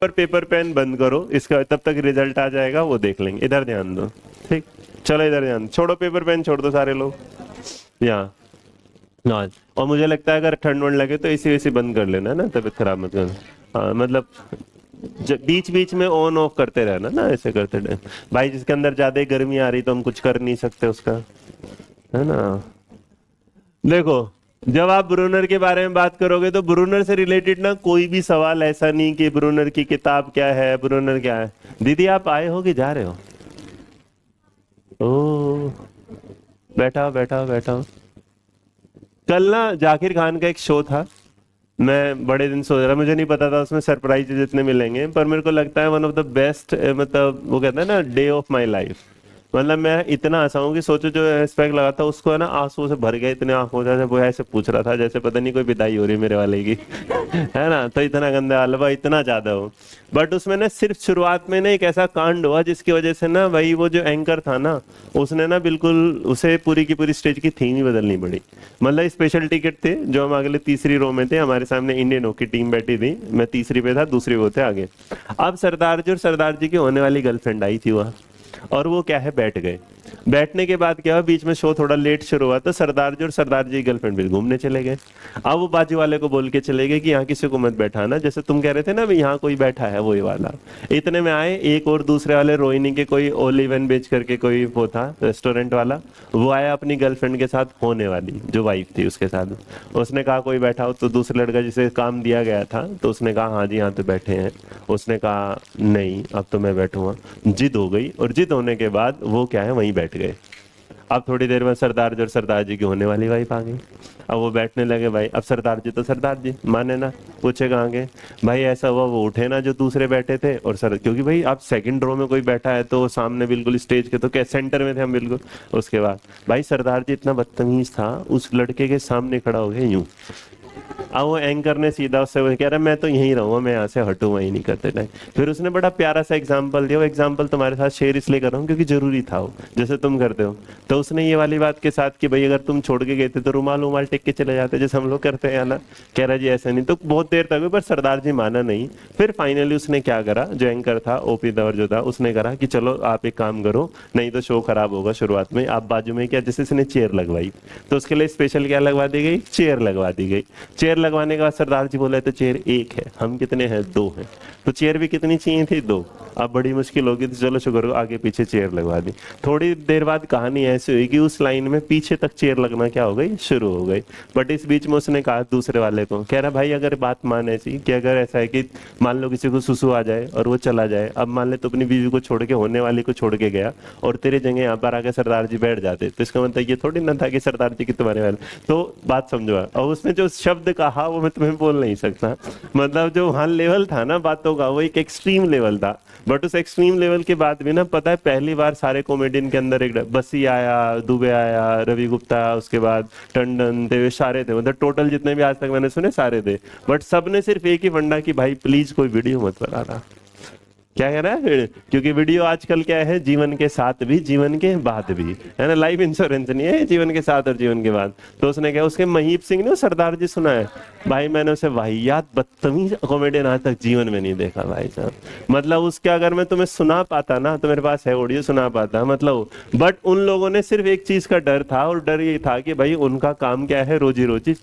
पर paper pen बंद करो, इसका तब तक रिजल्ट आ जाएगा, वो देख लेंगे। इधर ध्यान दो, ठीक। चलो इधर ध्यान, छोड़ो पेपर पेन, छोड़ दो सारे लोग यहाँ। हाँ, और मुझे लगता है अगर ठंड वंड लगे तो एसी वेसी बंद कर लेना ना, तबीयत खराब मत करना। हाँ मतलब बीच बीच में ऑन ऑफ करते रहना ना, ऐसे करते टाइम। भाई जिसके अंदर ज्यादा ही गर्मी आ रही तो हम कुछ कर नहीं सकते उसका, है ना। देखो, जब आप ब्रूनर के बारे में बात करोगे तो ब्रूनर से रिलेटेड ना कोई भी सवाल ऐसा नहीं कि ब्रूनर की किताब क्या है, ब्रूनर क्या है। दीदी आप आए हो कि जा रहे हो? ओ, बैठा बैठा बैठा। कल ना जाकिर खान का एक शो था, मैं बड़े दिन सोच रहा, मुझे नहीं पता था उसमें सरप्राइज जितने मिलेंगे, पर मेरे को लगता है वन ऑफ द बेस्ट, मतलब वो कहते हैं ना डे ऑफ माय लाइफ। मतलब मैं इतना हंसा हूं कि सोचो जो स्पेक लगा था उसको है ना आंसू से भर गए, इतने आंखों से वो ऐसे पूछ रहा था जैसे पता नहीं कोई विदाई हो रही मेरे वाले की है ना। तो इतना गंदा हाल हुआ, इतना ज्यादा हो। बट उसमें ना सिर्फ शुरुआत में ना एक ऐसा कांड हुआ जिसकी वजह से ना भाई वो जो एंकर था ना, उसने ना बिल्कुल उसे पूरी की पूरी स्टेज की थीम ही बदलनी पड़ी। मतलब स्पेशल टिकट थे जो हम अगले तीसरी रो में थे, हमारे सामने इंडियन हॉकी टीम बैठी थी, मैं तीसरी पे था, दूसरी वो थे आगे। अब सरदार जी और सरदार जी की होने वाली गर्लफ्रेंड आई थी वहां, और वो क्या है बैठ गए। बैठने के बाद क्या हुआ, बीच में शो थोड़ा लेट शुरू हुआ तो सरदार जी और सरदार जी की गर्लफ्रेंड भी घूमने चले गए। अब वो बाजू वाले को बोल के चले गए कि यहाँ किसी को मत बैठाना, जैसे तुम कह रहे थे ना भी यहाँ कोई बैठा है वही वाला। इतने में आए एक और दूसरे वाले रोहिणी के कोई ओलिवन बेच करके कोई वो था रेस्टोरेंट वाला, वो आया अपनी गर्लफ्रेंड के साथ, होने वाली जो वाइफ थी उसके साथ। उसने कहा कोई बैठा हो, तो दूसरे लड़का जिसे काम दिया गया था तो उसने कहा हाँ जी यहाँ तो बैठे हैं। उसने कहा नहीं अब तो मैं बैठूंगा। जिद हो गई, और जिद होने के बाद वो क्या है वहीं बैठ गए। अब थोड़ी देर में सरदार जी और सरदार जी की होने वाली वाइफ आ गई। अब वो बैठने लगे भाई, अब सरदार जी तो सरदार जी माने ना, पूछे कहाँ गए भाई, ऐसा हुआ वो उठे ना जो दूसरे बैठे थे, और सर क्योंकि भाई आप सेकंड रो में कोई बैठा है तो सामने बिल्कुल स्टेज के, तो क्या सेंटर में थे हम बिल्कुल। उसके बाद भाई सरदार जी इतना बदतमीज था, उस लड़के के सामने खड़ा हो गया यूं। अब वो एंकर ने सीधा उससे वो कह रहा मैं तो यहीं रहूंगा, मैं यहाँ से हटूंगा ही नहीं करते टाइम। फिर उसने बड़ा प्यारा सा एग्जाम्पल दिया, वो एग्जाम्पल तुम्हारे साथ शेयर इसलिए कर रहा हूँ क्योंकि जरूरी था वो, जैसे तुम करते हो। तो उसने ये वाली बात के साथ कि भाई अगर तुम छोड़ के गए थे तो रुमाल उमाल टेक के चले जाते जैसे हम लोग करते हैं ना। कह रहा जी ऐसा नहीं, तो बहुत देर तक हुई पर सरदार जी माना नहीं। फिर फाइनली उसने क्या करा, जो एंकर था ओपी दवर जो था, उसने करा कि चलो आप एक काम करो, नहीं तो शो खराब होगा शुरुआत में। आप बाजू में क्या, जैसे इसने चेयर लगवाई तो उसके लिए स्पेशल क्या लगवा दी गई, चेयर लगवा दी गई। चेयर लगवाने के बाद सरदार जी बोले तो चेयर एक है, हम कितने हैं, दो हैं, तो चेयर भी कितनी चाहिए थी, दो। अब बड़ी मुश्किल होगी तो चलो शुक्र हो आगे पीछे चेयर लगवा दी। थोड़ी देर बाद कहानी ऐसी हुई कि उस लाइन में पीछे तक चेयर लगना क्या हो गई, शुरू हो गई। बट इस बीच में उसने कहा दूसरे वाले को, कह रहा भाई अगर बात मान ऐसी कि अगर ऐसा है कि मान लो किसी को सुसु आ जाए और वो चला जाए, अब मान ले तो अपनी बीवी को छोड़ के, होने वाली को छोड़ के गया, और तेरे जगह यहाँ पर आके सरदार जी बैठ जाते, तो इसका मतलब ये थोड़ी ना था कि सरदार जी की तुम्हारे वाले। तो बात समझो, और उसने जो शब्द कहा वो मैं तुम्हें बोल नहीं सकता। मतलब जो वहां लेवल था ना बातों का, वो एक एक्सट्रीम लेवल था। बट उस एक्सट्रीम लेवल के बाद भी ना, पता है पहली बार सारे कॉमेडियन के अंदर एक बसी आया, दुबे आया, रवि गुप्ता, उसके बाद टंडन थे, सारे थे, मतलब टोटल जितने भी आज तक मैंने सुने सारे थे। बट सबने सिर्फ एक ही फंडा कि भाई प्लीज कोई वीडियो मत बनाना। क्या कह रहा है, क्योंकि वीडियो आजकल क्या है, जीवन के साथ भी जीवन के बाद भी, है ना, लाइफ इंश्योरेंस नहीं है जीवन के साथ और जीवन के बाद। तो उसने क्या, उसके महीप सिंह ने सरदार जी सुना है भाई, मैंने उसे वाहियात बदतमीज कॉमेडियन आज तक जीवन में नहीं देखा भाई साहब। मतलब उसके अगर मैं तुम्हें सुना पाता ना, तो मेरे पास है ऑडियो, सुना पाता मतलब। बट उन लोगों ने सिर्फ एक चीज का डर था, और डर ये था कि भाई उनका काम क्या है, रोजी रोजी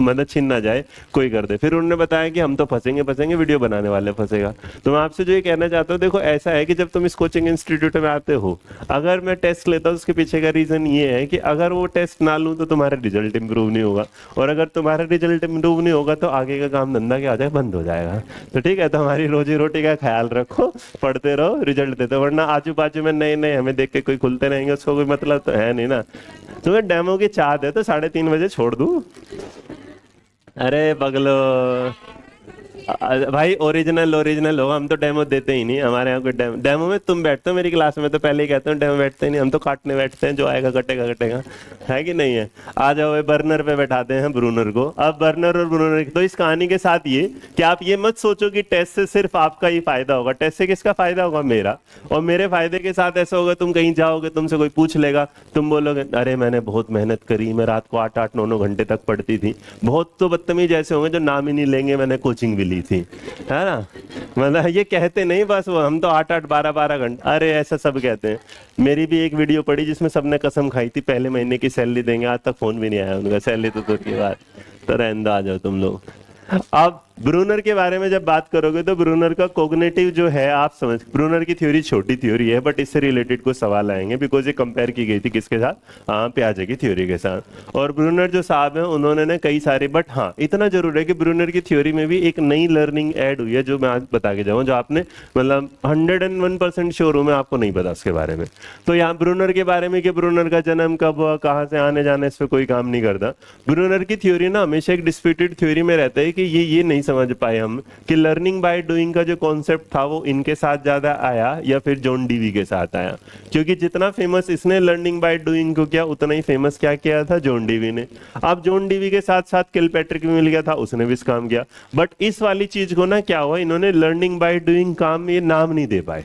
मतलब छीन ना जाए कोई कर दे। फिर उन्होंने बताया कि हम तो फंसेंगे फंसेंगे, वीडियो बनाने वाले फंसेगा। तो मैं आपसे जो ये कहना चाहता हूँ, देखो ऐसा है कि जब तुम इस कोचिंग इंस्टीट्यूट में आते हो, अगर मैं टेस्ट लेता हूँ उसके पीछे का रीजन ये है कि अगर वो टेस्ट ना लूँ तो तुम्हारा रिजल्ट इंप्रूव नहीं होगा, और अगर तुम्हारा रिजल्ट इंप्रूव नहीं होगा तो आगे का काम धंधा क्या हो जाएगा, बंद हो जाएगा। तो ठीक है, तो हमारी रोजी रोटी का ख्याल रखो, पढ़ते रहो, रिजल्ट देते, वरना आजू बाजू में नए नए हमें देख के कोई खुलते रहेंगे, उसको कोई मतलब तो है नहीं ना। तुम्हें डेमो की चाहत है तो 3:30 बजे छोड़ दूं? अरे पगलो, भाई ओरिजिनल ओरिजिनल हो, हम तो डेमो देते ही नहीं, हमारे यहाँ कोई डेमो में तुम बैठते हो मेरी क्लास में तो पहले ही कहते हो डेमो बैठते ही नहीं, हम तो काटने बैठते हैं, जो आएगा कटेगा कटेगा, है कि नहीं है। आ जाओ बर्नर पे बैठाते हैं ब्रूनर को। अब बर्नर और ब्रूनर, तो इस कहानी के साथ ये कि आप ये मत सोचो कि टेस्ट से सिर्फ आपका ही फायदा होगा, टेस्ट से किसका फायदा होगा, मेरा। और मेरे फायदे के साथ ऐसा होगा, तुम कहीं जाओगे, तुमसे कोई पूछ लेगा, तुम बोलोगे अरे मैंने बहुत मेहनत करी, मैं रात को 8-8 9-9 घंटे तक पढ़ती थी। बहुत तो बदतमीज ऐसे होंगे जो नाम ही नहीं लेंगे मैंने कोचिंग भी मिली थी, है ना। मतलब ये कहते नहीं बस वो हम तो 8-8 12-12 घंटे, अरे ऐसा सब कहते हैं। मेरी भी एक वीडियो पड़ी जिसमें सबने कसम खाई थी पहले महीने की सैलरी देंगे, आज तक फोन भी नहीं आया उनका, सैलरी तो दूर की बात। तो रहने दो, आ जाओ तुम लोग। अब ब्रूनर के बारे में जब बात करोगे तो ब्रूनर का कोग्निटिव जो है, आप समझ, ब्रूनर की थ्योरी छोटी थ्योरी है बट इससे रिलेटेड कुछ सवाल आएंगे, बिकॉज ये कंपेयर की गई थी किसके साथ, हाँ पियाजे की थ्योरी के साथ। और ब्रूनर जो साहब हैं उन्होंने ना कई सारे, बट हाँ इतना जरूर है कि ब्रूनर की थ्योरी में भी एक नई लर्निंग ऐड हुई है जो मैं आज बता के जाऊँ, जो आपने मतलब 101% श्योर हूँ मैं, आपको नहीं पता उसके बारे में। तो यहाँ ब्रूनर के बारे में कि ब्रूनर का जन्म कब हुआ, कहाँ से आने जाने, इस पर कोई काम नहीं करता। ब्रूनर की थ्योरी ना हमेशा एक डिस्प्यूटेड थ्योरी में रहता है कि ये नहीं समझ पाए हम कि लर्निंग बाय डूइंग का जो कॉन्सेप्ट था वो इनके साथ ज्यादा आया या फिर जॉन डीवी के साथ आया, क्योंकि जितना फेमस इसने लर्निंग बाय डूइंग को किया उतना ही फेमस क्या किया था जॉन डीवी ने। अब जॉन डीवी के साथ साथ किलपैट्रिक भी मिल गया था, उसने भी इस काम किया, बट इस वाली चीज को ना क्या हुआ, इन्होंने लर्निंग बाय डूइंग काम ये नाम नहीं दे पाए।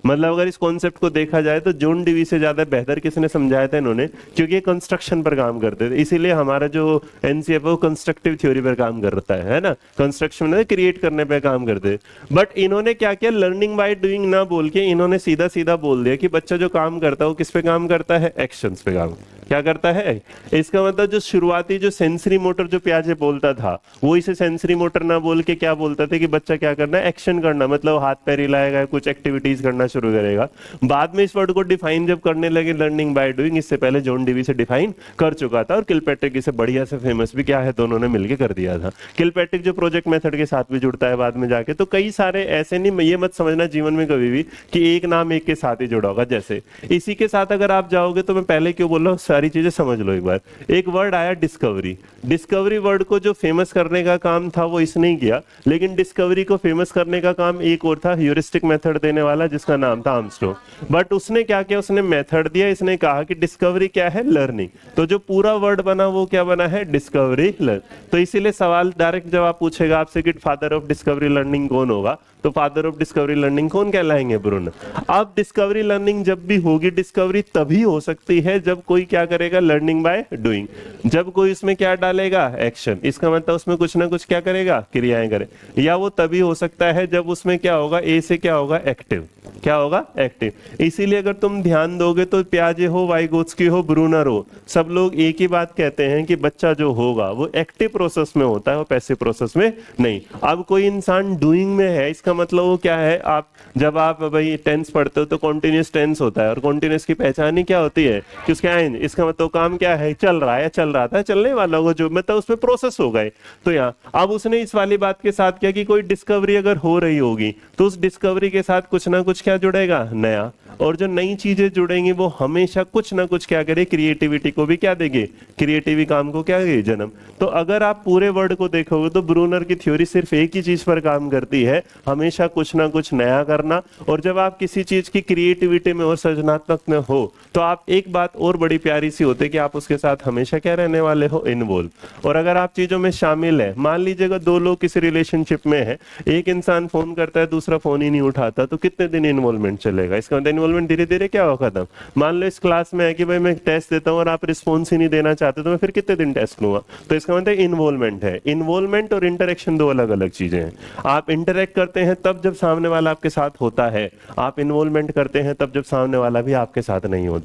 मतलब अगर इस कॉन्सेप्ट को देखा जाए तो जॉन डीवी से ज्यादा बेहतर किसने समझाया था इन्होंने, क्योंकि ये कंस्ट्रक्शन पर काम करते थे, इसीलिए हमारा जो एनसीएफ है वो कंस्ट्रक्टिव थ्योरी पर काम करता है ना, कंस्ट्रक्शन में क्रिएट करने पे काम करते। बट इन्होंने क्या किया, लर्निंग बाय डूइंग ना बोल के इन्होंने सीधा सीधा बोल दिया कि बच्चा जो काम करता है वो किस पे काम करता है, एक्शंस पे काम क्या करता है। इसका मतलब जो शुरुआती जो सेंसरी मोटर जो पियाजे बोलता था वो इसे सेंसरी मोटर ना बोल के क्या बोलता था कि बच्चा क्या करना है, एक्शन करना, मतलब हाथ पैर हिलाएगा, कुछ एक्टिविटीज करना शुरू करेगा। बाद में इस वर्ड को डिफाइन जब करने लगे लर्निंग बाय डूइंग, इससे पहले जॉन डीवी से डिफाइन कर चुका था और किलपैट्रिक इसे बढ़िया से फेमस भी क्या है, दोनों ने मिलकर कर दिया था। किलपैट्रिक जो प्रोजेक्ट मेथड के साथ भी जुड़ता है बाद में जाके, तो कई सारे ऐसे नहीं, ये मत समझना जीवन में कभी भी कि एक नाम एक के साथ ही जुड़ा होगा। जैसे इसी के साथ अगर आप जाओगे तो मैं पहले क्यों बोल रहा हूँ, सारी चीजें समझ लो एक बार। एक वर्ड आया डिस्कवरी, डिस्कवरी वर्ड को जो फेमस करने का काम था वो इसने ही किया, लेकिन डिस्कवरी को फेमस करने का काम एक और था, ह्यूरिस्टिक मेथड देने वाला जिसका नाम था आर्मस्ट्रॉन्ग। बट उसने क्या किया, उसने मेथड दिया, इसने कहा कि डिस्कवरी क्या है, लर्निंग। तो जो पूरा वर्ड बना वो क्या बना है, डिस्कवरी लर्न। तो इसीलिए सवाल डायरेक्ट जवाब पूछेगा आपसे कि फादर ऑफ डिस्कवरी लर्निंग कौन होगा, तो फादर ऑफ डिस्कवरी लर्निंग कौन कहलाएंगे, ब्रूनर। अब डिस्कवरी लर्निंग जब भी होगी, डिस्कवरी तभी हो सकती है जब कोई क्या करेगा, लर्निंग बाय डूइंग। जब कोई उसमें क्या डालेगा, एक्शन, इसका मतलब उसमें कुछ ना कुछ क्या करेगा, क्रियाएं करे। या वो तभी हो सकता है जब उसमें क्या होगा, ए से क्या होगा, एक्टिव, क्या होगा, एक्टिव। इसीलिए अगर तुम ध्यान दोगे तो पियाजे हो, वाइगोत्स्की हो, ब्रूनर हो, सब लोग एक ही बात कहते हैं कि बच्चा जो होगा वो एक्टिव प्रोसेस में होता है, वो पैसिव प्रोसेस में नहीं। अब कोई इंसान डूइंग में है, इसका मतलब वो क्या है, आप जब आप भाई टेंस पढ़ते हो तो कॉन्टिन्यूस टेंस होता है, और कॉन्टिन्यूस की पहचान ही क्या होती है कि उसके आइन, इसका मतलब काम क्या है, चल रहा है, चल रहा था, चलने वाला होगा, जो मतलब उसमें प्रोसेस हो गए। तो यहाँ अब उसने इस वाली बात के साथ क्या कि कोई डिस्कवरी अगर हो रही होगी तो उस डिस्कवरी के साथ कुछ ना कुछ क्या जुड़ेगा, नया। और जो नई चीजें जुड़ेंगी वो हमेशा कुछ ना कुछ क्या करे, क्रिएटिविटी को भी क्या देंगे, क्रिएटिव काम को क्या देंगे, जन्म। तो अगर आप पूरे वर्ड को देखोगे तो ब्रूनर की थ्योरी सिर्फ एक ही चीज पर काम करती है, हमेशा कुछ ना कुछ नया करना। और जब आप किसी चीज की क्रिएटिविटी में और सृजनात्मक में हो तो आप एक बात और बड़ी प्यारी सी होती है कि आप उसके साथ हमेशा क्या रहने वाले हो, इन्वॉल्व। और अगर आप चीजों में शामिल है, मान लीजिएगा दो लोग किसी रिलेशनशिप में है, एक इंसान फोन करता है, दूसरा फोन ही नहीं उठाता, तो कितने दिन इन्वॉल्वमेंट चलेगा, इसका मतलब इन्वॉल्वमेंट धीरे धीरे क्या हो, खत्म। मान लो इस क्लास में है कि भाई मैं टेस्ट देता हूँ और आप रिस्पॉन्स ही नहीं देना चाहते, तो मैं फिर कितने दिन टेस्ट लूंगा। तो इसका मतलब इन्वॉल्वमेंट है। इन्वॉल्वमेंट और इंटरेक्शन दो अलग अलग चीजें हैं। आप इंटरेक्ट करते हैं तब जब सामने वाला आपके साथ होता है, आप इन्वॉल्वमेंट करते हैं तब जब सामने वाला भी आपके साथ नहीं होता।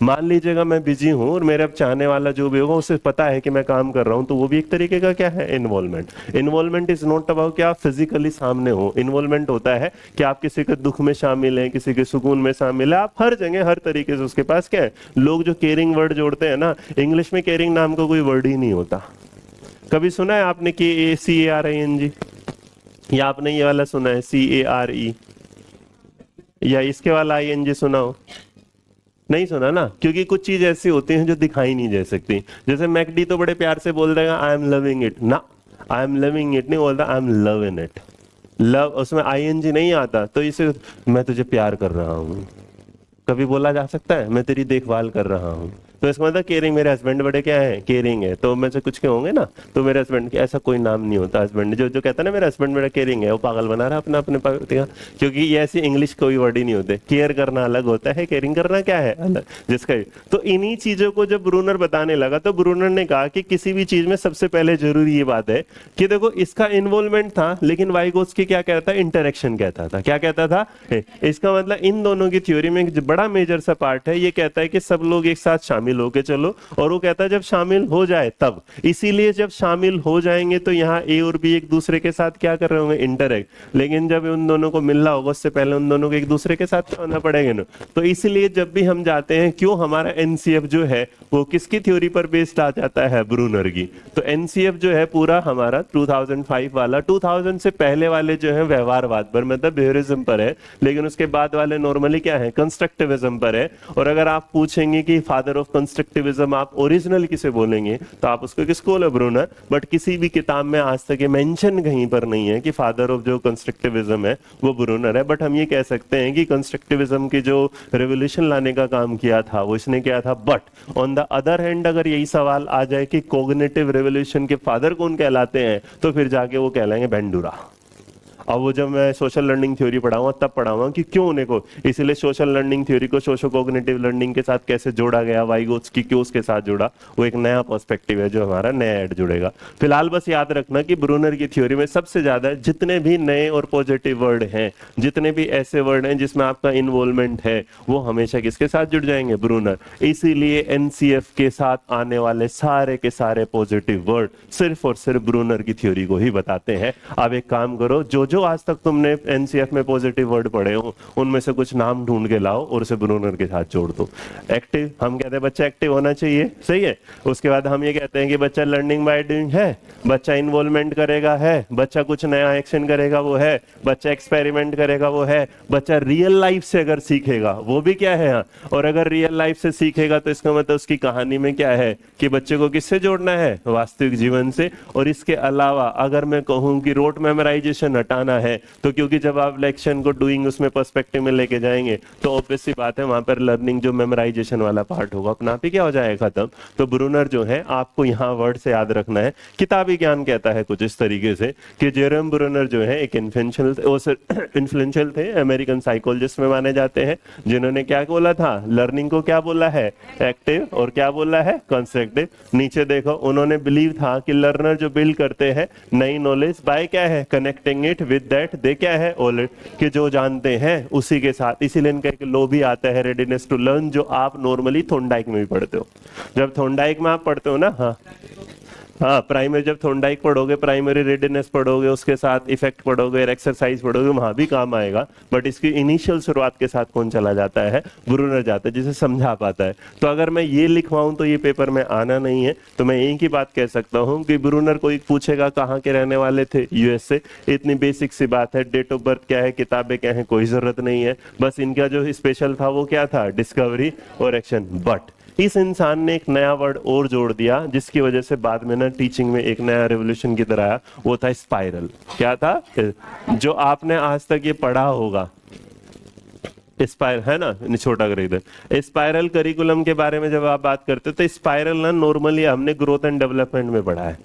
मान लीजिएगा मैं बिजी हूं और मेरे अब चाहने वाला जो भी होगा उसे पता है कि मैं काम कर रहा हूं, तो वो भी एक तरीके का क्या है, involvement. Involvement is not about कि आप फिजिकली सामने हो, इन्वॉल्वमेंट होता है कि आप किसी के दुख में शामिल हैं, किसी के सुकून में शामिल है, आप हर जगह हर तरीके से उसके पास क्या है। लोग जो केयरिंग वर्ड जोड़ते हैं ना, इंग्लिश में केयरिंग नाम का कोई वर्ड ही नहीं होता। कभी सुना है आपने कि CARING, या आपने ये वाला सुना है CARE, या इसके वाला ING सुना हो, नहीं सुना ना, क्योंकि कुछ चीज ऐसी होती हैं जो दिखाई नहीं जा सकती। जैसे मैकडी तो बड़े प्यार से बोल देगा आई एम लविंग इट ना, आई एम लविंग इट नहीं बोलता, I am loving it. Love उसमें ING नहीं आता, तो इसे मैं तुझे प्यार कर रहा हूं कभी बोला जा सकता है, मैं तेरी देखभाल कर रहा हूं, तो इसका मतलब केयरिंग, मेरे हस्बैंड बड़े क्या है, केयरिंग है, तो मैं से कुछ के होंगे ना, तो मेरे हस्बैंड के ऐसा कोई नाम नहीं होता। हस्बैंड जो जो कहता है ना मेरा हस्बैंड मेरा केयरिंग है, वो पागल बना रहा है अपना अपने पति का, क्योंकि ये ऐसी इंग्लिश कोई वर्ड ही नहीं होते। केयर करना अलग होता है, केयरिंग करना क्या है अलग, जिसका तो इन्हीं चीजों को जब ब्रूनर बताने लगा तो ब्रूनर ने कहा कि किसी भी चीज में सबसे पहले जरूरी ये बात है कि देखो इसका इन्वॉल्वमेंट था, लेकिन वाइगोत्स्की क्या कहता है, इंटरेक्शन कहता था। क्या कहता था? इसका मतलब इन दोनों की थ्योरी में एक बड़ा मेजर सा पार्ट है, ये कहता है कि सब लोग एक साथ शामिल होके चलो, और वो कहता है जब शामिल हो जाए तब, इसीलिए जब शामिल हो जाएंगे तो यहाँ ए और बी एक दूसरे के साथ क्या कर रहे होंगे, इंटरेक्ट, लेकिन जब उन दोनों को मिलना होगा उससे पहले उन दोनों को एक दूसरे के साथ होना पड़ेगा ना। तो इसलिए जब भी हम जाते हैं, क्यों हमारा एनसीएफ जो है वो किसकी थ्योरी पर बेस्ड आ जाता है, ब्रूनर की। तो एनसीएफ जो है पूरा हमारा 2005 वाला, 2000 से पहले वाले जो है व्यवहारवाद पर मतलब बिहेवियरिज्म पर है, लेकिन उसके बाद वाले नॉर्मली क्या है, कंस्ट्रक्टिविज्म पर है। और अगर आप पूछेंगे कि फादर ऑफ कंस्ट्रक्टिविज्म आप ओरिजिनल किसे बोलेंगे, तो आप उसको किसको बोले, ब्रूनर। बट किसी भी किताब में आज तक ये मेंशन कहीं पर नहीं है कि फादर ऑफ जो कंस्ट्रक्टिविज्म है वो ब्रूनर है। बट हम ये कह सकते हैं कि कंस्ट्रक्टिविज्म की जो रेवोल्यूशन लाने का काम किया था वो इसने किया था। But on the other hand अगर यही सवाल आ जाए कि कॉग्निटिव रेवोल्यूशन के फादर कौन कहलाते हैं, तो फिर जाके वो कहलाएंगे बेंडूरा। अब वो जब मैं सोशल लर्निंग थ्योरी पढ़ाऊंगा तब पढ़ाऊंगा कि क्यों उन्हें को, इसलिए सोशल लर्निंग थ्योरी को सोशो कॉग्निटिव लर्निंग के साथ कैसे जोड़ा गया, वाइगोत्स्की क्यों उसके साथ जोड़ा, वो एक नया पर्सपेक्टिव है जो हमारा नया ऐड जुड़ेगा। फिलहाल बस याद रखना कि ब्रूनर की थ्योरी में सबसे ज्यादा जितने भी नए और पॉजिटिव वर्ड हैं, जितने भी ऐसे वर्ड हैं जिसमें आपका इन्वॉल्वमेंट है, वो हमेशा किसके साथ जुड़ जाएंगे, ब्रूनर। इसीलिए एनसीएफ के साथ आने वाले सारे के सारे पॉजिटिव वर्ड सिर्फ और सिर्फ ब्रूनर की थ्योरी को ही बताते हैं। अब एक काम करो, जो जो आज तक तुमने एनसीएफ में पॉजिटिव वर्ड पढ़े हो उनमें से कुछ नाम ढूंढ के लाओ और उसे ब्रूनर के साथ जोड़ दो। एक्टिव, हम कहते हैं बच्चा एक्टिव होना चाहिए, सही है। उसके बाद हम ये कहते हैं कि बच्चा लर्निंग बाय डूइंग है, बच्चा इन्वॉल्वमेंट करेगा है, बच्चा कुछ नया एक्शन करेगा वो है, बच्चा एक्सपेरिमेंट करेगा वो है, बच्चा रियल लाइफ से अगर सीखेगा वो भी क्या है। हाँ, और अगर रियल लाइफ से सीखेगा तो इसका मतलब उसकी कहानी में क्या है कि बच्चे को किससे जोड़ना है, वास्तविक जीवन से। और इसके अलावा अगर मैं कहूं कि रोट मेमोराइजेशन हटाना है, तो क्योंकि जब आप लेक्शन को डूइंग उसमें पर्सपेक्टिव में लेके जाएंगे तो ऑब्वियस सी बात है वहां पर लर्निंग जो मेमोराइजेशन वाला पार्ट होगा अपना आप ही क्या हो जाएगा, खत्म। तो ब्रूनर जो है आपको यहाँ वर्ड से याद रखना है, किताबी ज्ञान कहता है कुछ इस तरीके से कि जेरम ब्रूनर जो है एक इन्फ्लुएंशियल थे अमेरिकन साइकोलॉजिस्ट में माने जाते हैं, जिन्होंने क्या बोला था, लर्निंग को क्या बोला है, एक्टिव, और क्या बोला है, कंस्ट्रक्टिव। नीचे देखो, उन्होंने बिलीव था कि लर्नर जो बिल्ड करते हैं नई नॉलेज बाय क्या है, connecting it with that they क्या है, ऑलरेडी, कि जो जानते हैं उसी के साथ। इसीलिए इनका एक लो भी आता है, रेडीनेस टू लर्न, जो आप नॉर्मली थोंडाइक में भी पढ़ते हो। जब थोंडाइक में आप पढ़ते हो ना, हाँ हाँ, प्राइमरी जब थोंडाइक पढ़ोगे, प्राइमरी रेडीनेस पढ़ोगे, उसके साथ इफेक्ट पढ़ोगे, एक्सरसाइज पढ़ोगे, वहां भी काम आएगा। बट इसकी इनिशियल शुरुआत के साथ कौन चला जाता है, ब्रूनर जाता है, जिसे समझा पाता है। तो अगर मैं ये लिखवाऊं तो ये पेपर में आना नहीं है, तो मैं एक ही बात कह सकता हूं कि ब्रूनर कोई पूछेगा कहाँ के रहने वाले थे, यूएस से, इतनी बेसिक सी बात है। डेट ऑफ बर्थ क्या है, किताबें क्या है, कोई जरूरत नहीं है। बस इनका जो स्पेशल था वो क्या था, डिस्कवरी और एक्शन। बट इस इंसान ने एक नया वर्ड और जोड़ दिया, जिसकी वजह से बाद में ना टीचिंग में एक नया रेवोल्यूशन की तरह आया, वो था स्पाइरल। क्या था, जो आपने आज तक ये पढ़ा होगा, स्पाइरल है ना, छोटा कर इधर, स्पाइरल करिकुलम के बारे में जब आप बात करते हो तो स्पाइरल ना नॉर्मली हमने ग्रोथ एंड डेवलपमेंट में पढ़ा है।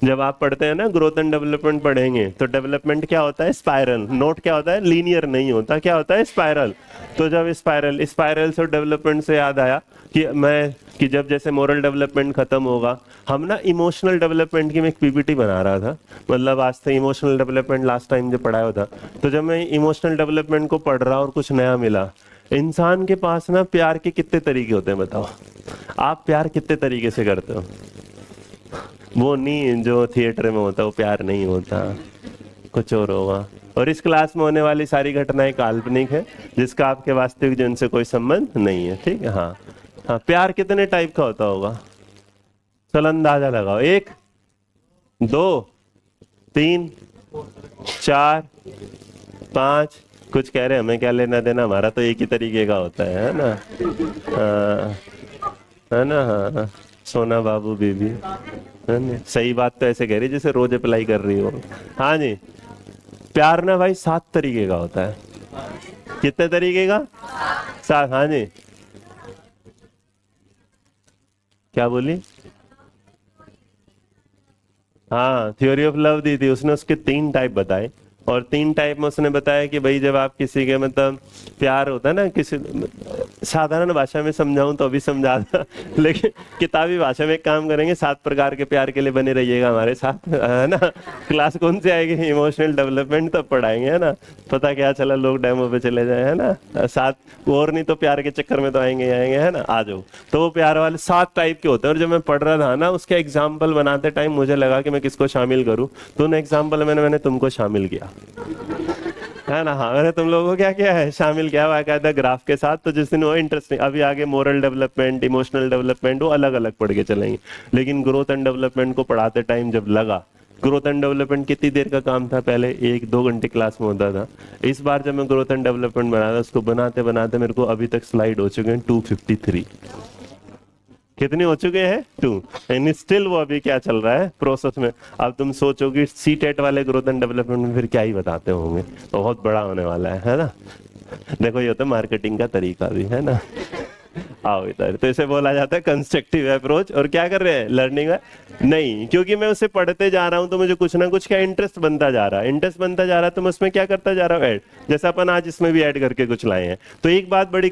जब आप पढ़ते हैं ना ग्रोथ एंड डेवलपमेंट पढ़ेंगे तो डेवलपमेंट क्या होता है, स्पाइरल। नोट क्या होता है, लीनियर नहीं होता, क्या होता है, स्पाइरल। तो जब स्पाइरल से डेवलपमेंट से याद आया कि जब जैसे मोरल डेवलपमेंट खत्म होगा, हम ना इमोशनल डेवलपमेंट की मैं एक पीपीटी बना रहा था, मतलब आज तक इमोशनल डेवलपमेंट लास्ट टाइम जो पढ़ाया था। तो जब मैं इमोशनल डेवलपमेंट को पढ़ रहा और कुछ नया मिला, इंसान के पास ना प्यार के कितने तरीके होते हैं, बताओ आप प्यार कितने तरीके से करते हो। वो नहीं जो थिएटर में होता, वो प्यार नहीं होता, कुछ और होगा। और इस क्लास में होने वाली सारी घटनाएं काल्पनिक है, जिसका आपके वास्तविक जीवन से कोई संबंध नहीं है, ठीक है। हाँ हाँ, प्यार कितने टाइप का होता होगा, चलो अंदाजा लगाओ, 1 2 3 4 5। कुछ कह रहे हैं, हमें क्या लेना देना, हमारा तो एक ही तरीके का होता है ना। है ना, हाँ, सोना बाबू बेबी, है ना, सही बात तो ऐसे कह रही जैसे रोज अप्लाई कर रही हो। हाँ जी, प्यार ना भाई 7 तरीके का होता है। कितने तरीके का, 7। हाँ जी, क्या बोली? हाँ, थ्योरी ऑफ लव दी थी उसने, उसके 3 टाइप बताए। और 3 टाइप में उसने बताया कि भाई जब आप किसी के मतलब प्यार होता है ना, किसी साधारण भाषा में समझाऊं तो अभी समझा था लेकिन किताबी भाषा में एक काम करेंगे, 7 प्रकार के प्यार के लिए बने रहिएगा हमारे साथ, है ना। क्लास कौन सी आएगी? इमोशनल डेवलपमेंट तब पढ़ाएंगे, है ना। पता क्या चला लोग डेमो पे चले जाए, है ना। 7 और नहीं तो प्यार के चक्कर में तो आएंगे ही आएंगे, है ना। आ जाओ। तो वो प्यार वाले 7 टाइप के होते हैं। और जब मैं पढ़ रहा था ना, उसके एग्जाम्पल बनाते टाइम मुझे लगा कि मैं किसको शामिल करूं, तो उन एग्जाम्पल में मैंने तुमको शामिल किया, है ना। हाँ, मैंने तुम लोगों को क्या किया है, शामिल किया बाकायदा ग्राफ के साथ। तो जिस दिन वो इंटरेस्टिंग, अभी आगे मोरल डेवलपमेंट, इमोशनल डेवलपमेंट वो अलग अलग पढ़ के चलेंगे। लेकिन ग्रोथ एंड डेवलपमेंट को पढ़ाते टाइम जब लगा, ग्रोथ एंड डेवलपमेंट कितनी देर का काम था, पहले 1-2 घंटे क्लास में होता था। इस बार जब मैं ग्रोथ एंड डेवलपमेंट बना था, उसको बनाते बनाते मेरे को अभी तक स्लाइड हो चुके हैं 253। कितने हो चुके हैं? 2। एंड स्टिल वो अभी क्या चल रहा है प्रोसेस में। अब तुम सोचोगे सीटेट वाले ग्रोथ एंड डेवलपमेंट में फिर क्या ही बताते होंगे, बहुत बड़ा होने वाला है ना। देखो ये होता है मार्केटिंग का तरीका भी, है ना। आओ इधर। तो इसे बोला जाता है कंस्ट्रक्टिव अप्रोच। और क्या कर रहे हैं, लर्निंग है नहीं, क्योंकि मैं उसे पढ़ते जा रहा हूं तो मुझे कुछ ना कुछ क्या इंटरेस्ट बनता जा रहा है, इंटरेस्ट बनता जा रहा है, तो मैं उसमें क्या करता जा रहा हूँ, ऐड। जैसा अपन आज इसमें भी ऐड करके कुछ लाए हैं। तो एक बात बड़ी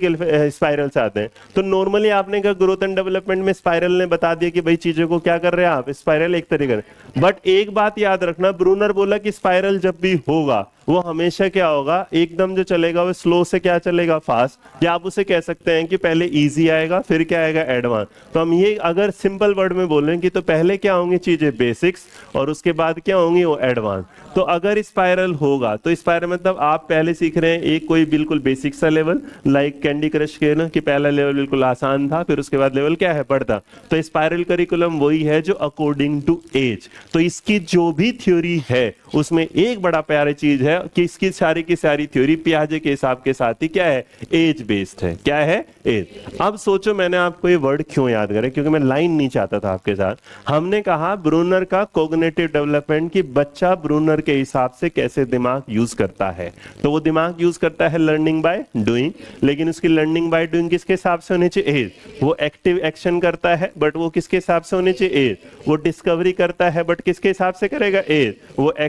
स्पाइरल से आते हैं। तो नॉर्मली आपने कहा ग्रोथ एंड डेवलपमेंट में स्पाइरल ने बता दिया कि भाई चीजों को क्या कर रहे हैं आप, स्पाइरल एक तरीके। बट एक बात याद रखना, ब्रूनर बोला कि स्पाइरल जब भी होगा वो हमेशा क्या होगा, एकदम जो चलेगा वो स्लो से क्या चलेगा, फास्ट। या आप उसे कह सकते हैं कि पहले इजी आएगा फिर क्या आएगा, एडवांस। तो हम ये अगर सिंपल वर्ड में बोलें कि तो पहले क्या होंगी चीजें, बेसिक्स, और उसके बाद क्या होंगी वो एडवांस। तो अगर स्पाइरल होगा तो स्पाइरल मतलब आप पहले सीख रहे हैं एक कोई बिल्कुल बेसिक सा लेवल, लाइक कैंडी क्रश के ना, कि पहला लेवल बिल्कुल आसान था, फिर उसके बाद लेवल क्या है, बढ़ता। तो स्पाइरल करिकुलम वही है जो अकॉर्डिंग टू एज। तो इसकी जो भी थ्योरी है उसमें एक बड़ा प्यारी चीज है कि इसकी सारी की सारी थ्योरी पियाजे के हिसाब के साथ ही क्या है, एज बेस्ड है। क्या है, एज। अब सोचो मैंने आपको ये वर्ड क्यों याद करे, क्योंकि मैं लाइन नहीं चाहता था आपके साथ। हमने कहा ब्रूनर का कॉग्निटिव डेवलपमेंट, कि बच्चा ब्रूनर के हिसाब से कैसे दिमाग यूज करता है। तो वो दिमाग यूज करता है लर्निंग बाय डूइंग, लेकिन उसकी लर्निंग बाय डूइंग किसके हिसाब से होनी चाहिए, एज। वो एक्टिव एक्शन करता है बट वो किसके हिसाब से होनी चाहिए, एज। वो डिस्कवरी करता है बट किसके हिसाब से करेगा, एज।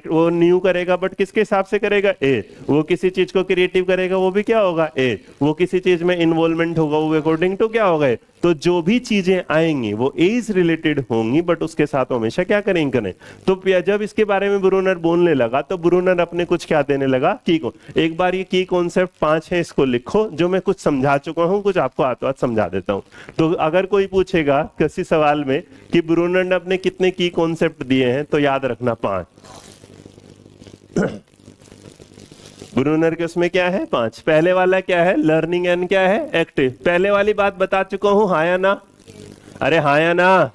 वो न्यू करेगा बट किसके हिसाब से करेगा, एज। वो किसी चीज को क्रिएटिव करेगा वो भी क्या होगा, एज। वो किसी चीज में इन्वॉल्वमेंट होगा वो अकॉर्डिंग टू क्या होगा। तो जो भी चीजें आएंगी वो एज रिलेटेड होंगी, बट उसके साथ हमेशा क्या करें। तो जब इसके बारे में ब्रूनर बोलने लगा तो ब्रूनर अपने कुछ क्या देने लगा, की को। एक बार ये की कॉन्सेप्ट 5 है, इसको लिखो, जो मैं कुछ समझा चुका हूं, कुछ आपको हाथों हाथ समझा देता हूं। तो अगर कोई पूछेगा किसी सवाल में कि ब्रूनर ने अपने कितने की कॉन्सेप्ट दिए हैं, तो याद रखना 5। ब्रूनर के उसमें क्या है, 5। पहले वाला क्या है, लर्निंग एंड क्या है, एक्टिव। पहले वाली बात बता चुका हूं, हाँ या ना, अरे हाँ या ना।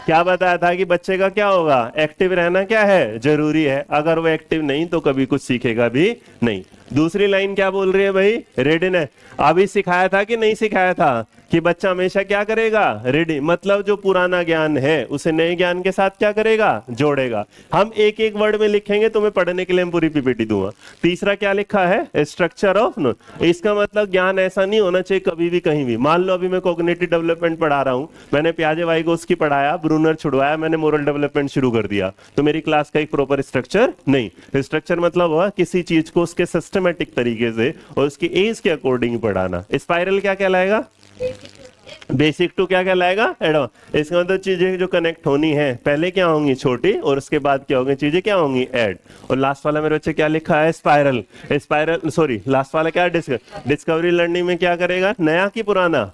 क्या बताया था कि बच्चे का क्या होगा, एक्टिव रहना क्या है, जरूरी है। अगर वो एक्टिव नहीं तो कभी कुछ सीखेगा भी नहीं। दूसरी लाइन क्या बोल रही है भाई, रेडीनेस। अभी सिखाया था कि नहीं सिखाया था कि बच्चा हमेशा क्या करेगा, रेडी। मतलब जो पुराना ज्ञान है उसे नए ज्ञान के साथ क्या करेगा, जोड़ेगा। हम एक एक वर्ड में लिखेंगे, तुम्हें पढ़ने के लिए हम पूरी पीपीटी दूंगा। तीसरा क्या लिखा है, स्ट्रक्चर ऑफ नो। इसका मतलब ज्ञान ऐसा नहीं होना चाहिए कभी भी कहीं भी। मान लो अभी मैं कॉग्निटिव डेवलपमेंट पढ़ा रहा हूं, मैंने पियाजे वाइगोस्की पढ़ाया, ब्रूनर छुड़वाया, मैंने मोरल डेवलपमेंट शुरू कर दिया, तो मेरी क्लास का एक प्रॉपर स्ट्रक्चर नहीं। स्ट्रक्चर मतलब हुआ किसी चीज को उसके सिस्टमेटिक तरीके से और उसकी एज के अकॉर्डिंग पढ़ाना। स्पाइरल क्या कहलाएगा, बेसिक टू क्या कहलाएगा, एडवांस। इसका मतलब चीजें जो कनेक्ट होनी है पहले क्या होंगी, छोटी, और उसके बाद क्या होंगी, चीजें क्या होंगी, ऐड। और लास्ट वाला मेरे बच्चे क्या लिखा है, स्पाइरल। स्पाइरल सॉरी लास्ट वाला क्या है, डिस्कवरी लर्निंग में क्या करेगा, नया कि पुराना,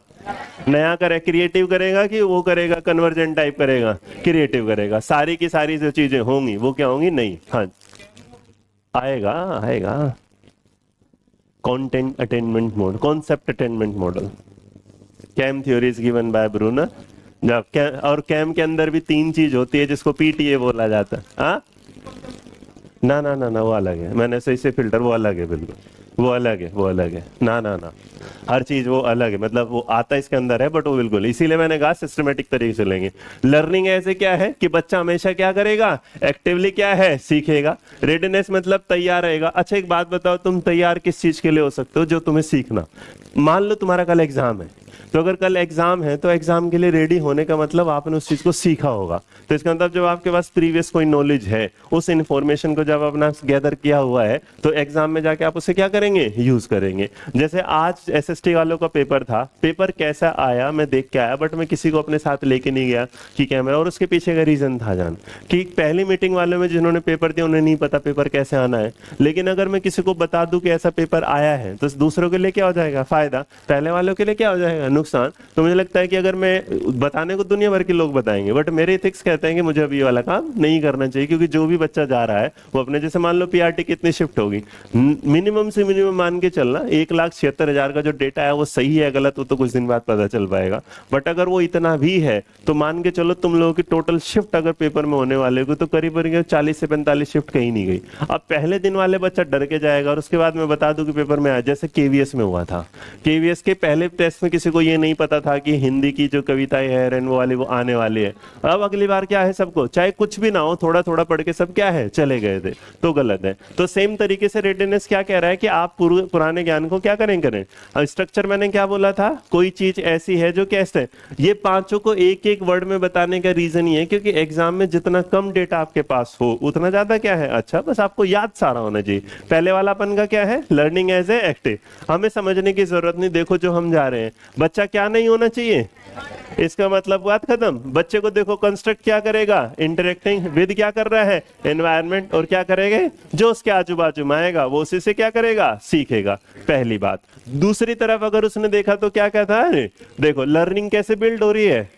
नया करे, क्रिएटिव करेगा कि वो करेगा कन्वर्जेंट टाइप करेगा, क्रिएटिव करेगा। सारी की सारी जो चीजें होंगी वो क्या होंगी, नहीं। हाँ आएगा आएगा। Content attainment mode, concept attainment model, CAM theory is given by Bruner. जब और कैम के अंदर भी 3 चीज होती है जिसको पीटीए बोला जाता है। हाँ ना ना ना ना, वो अलग है, मैंने सही से फिल्टर, वो अलग है, बिल्कुल वो अलग है, वो अलग है। ना ना ना, हर चीज वो अलग है, मतलब वो आता इसके अंदर है बट वो बिल्कुल, इसीलिए मैंने कहा सिस्टमेटिक तरीके से लेंगे। लर्निंग ऐसे क्या है कि बच्चा हमेशा क्या करेगा, एक्टिवली क्या है, सीखेगा। रेडीनेस मतलब तैयार रहेगा। अच्छा एक बात बताओ, तुम तैयार किस चीज के लिए हो सकते हो, जो तुम्हें सीखना। मान लो तुम्हारा कल एग्जाम है, तो अगर कल एग्जाम है तो एग्जाम के लिए रेडी होने का मतलब आपने उस चीज को सीखा होगा। तो इसका मतलब जब आपके पास प्रीवियस कोई नॉलेज है, उस इंफॉर्मेशन को जब अपना गैदर किया हुआ है, तो एग्जाम में जाके आप उसे क्या करेंगे, यूज करेंगे। जैसे आज एसएसटी वालों का पेपर था, पेपर कैसा आया मैं देख के आया, बट मैं किसी को अपने साथ लेके नहीं गया कि कैमरा, और उसके पीछे का रीजन था जान कि पहली मीटिंग वालों में जिन्होंने पेपर दिया उन्हें नहीं पता पेपर कैसे आना है। लेकिन अगर मैं किसी को बता दूं कि ऐसा पेपर आया है तो दूसरों के लिए क्या हो जाएगा, फायदा, पहले वालों के लिए क्या हो जाएगा, नुकसान। तो मुझे लगता है कि अगर मैं बताने को दुनिया भर के लोग बताएंगे, बट मेरे एथिक्स कहते हैं कि मुझे अभी ये वाला काम नहीं करना चाहिए, क्योंकि जो भी बच्चा जा रहा है वो अपने, जैसे मान लो पीआरटी कितनी शिफ्ट होगी, मिनिमम से मिनिमम मान के चलना 1,76,000 का जो डेटा है वो सही है गलत वो तो कुछ दिन बाद पता चल पाएगा, बट अगर वो इतना भी है तो मान के चलो तुम लोगों की टोटल शिफ्ट अगर पेपर में होने वाले को तो करीब 40 से 45 शिफ्ट कहीं नहीं गई। अब पहले दिन वाले बच्चा डर के जाएगा और उसके बाद मैं बता दूं कि पेपर में आया, जैसे केवीएस में हुआ था। केवीएस के पहले टेस्ट में किसी को ये नहीं पता था कि हिंदी की जो कविताएं है रेनबो वाली वो आने वाली है। अब अगली बार क्या है, सबको चाहे कुछ भी ना हो थोड़ा थोड़ा पढ़ के सब क्या है चले गए थे, तो गलत है। तो सेम तरीके से रेडिनेस क्या कह रहा है कि आप पुराने ज्ञान को क्या करें। स्ट्रक्चर मैंने क्या बोला था, कोई चीज ऐसी है जो कैसे, ये पांचों को एक एक वर्ड में बताने का रीजन ये है क्योंकि एग्जाम में जितना कम डेटा आपके पास हो उतना ज्यादा क्या है अच्छा, बस आपको याद सारा होना चाहिए। पहले वाला अपन का क्या है, लर्निंग एज ए एक्टिव, हमें समझने की जरूरत नहीं, देखो जो हम जा रहे हैं। बच्चा क्या नहीं होना चाहिए, इसका मतलब बात खत्म। बच्चे को देखो कंस्ट्रक्ट क्या करेगा, इंटरेक्टिंग विद क्या कर रहा है, एनवायरनमेंट, और क्या करेगा जो उसके आजू बाजू में आएगा वो उसी से क्या करेगा, सीखेगा, पहली बात। दूसरी तरफ अगर उसने देखा तो क्या कहता है, देखो लर्निंग कैसे बिल्ड हो रही है,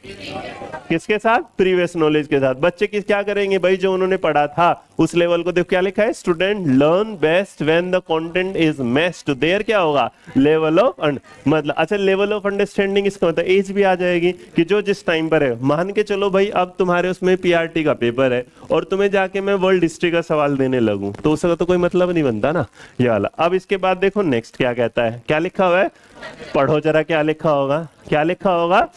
किसके साथ, प्रीवियस नॉलेज के साथ। बच्चे किस क्या करेंगे भाई, जो उन्होंने पढ़ा था उस लेवल को देखो क्या लिखा है, student learn best when the content is matched to their क्या होगा, लेवल ऑफ, मतलब अच्छा लेवल ऑफ अंडरस्टैंडिंग, इसका मतलब एज भी आ जाएगी कि जो जिस टाइम पर है। मान के चलो भाई अब तुम्हारे उसमें पीआरटी का पेपर है और तुम्हें जाके मैं वर्ल्ड हिस्ट्री का सवाल देने लगूं तो उसका तो कोई मतलब नहीं बनता ना, ये वाला। अब इसके बाद देखो नेक्स्ट क्या कहता है, क्या लिखा हुआ है, पढ़ो जरा क्या लिखा होगा, क्या लिखा होगा।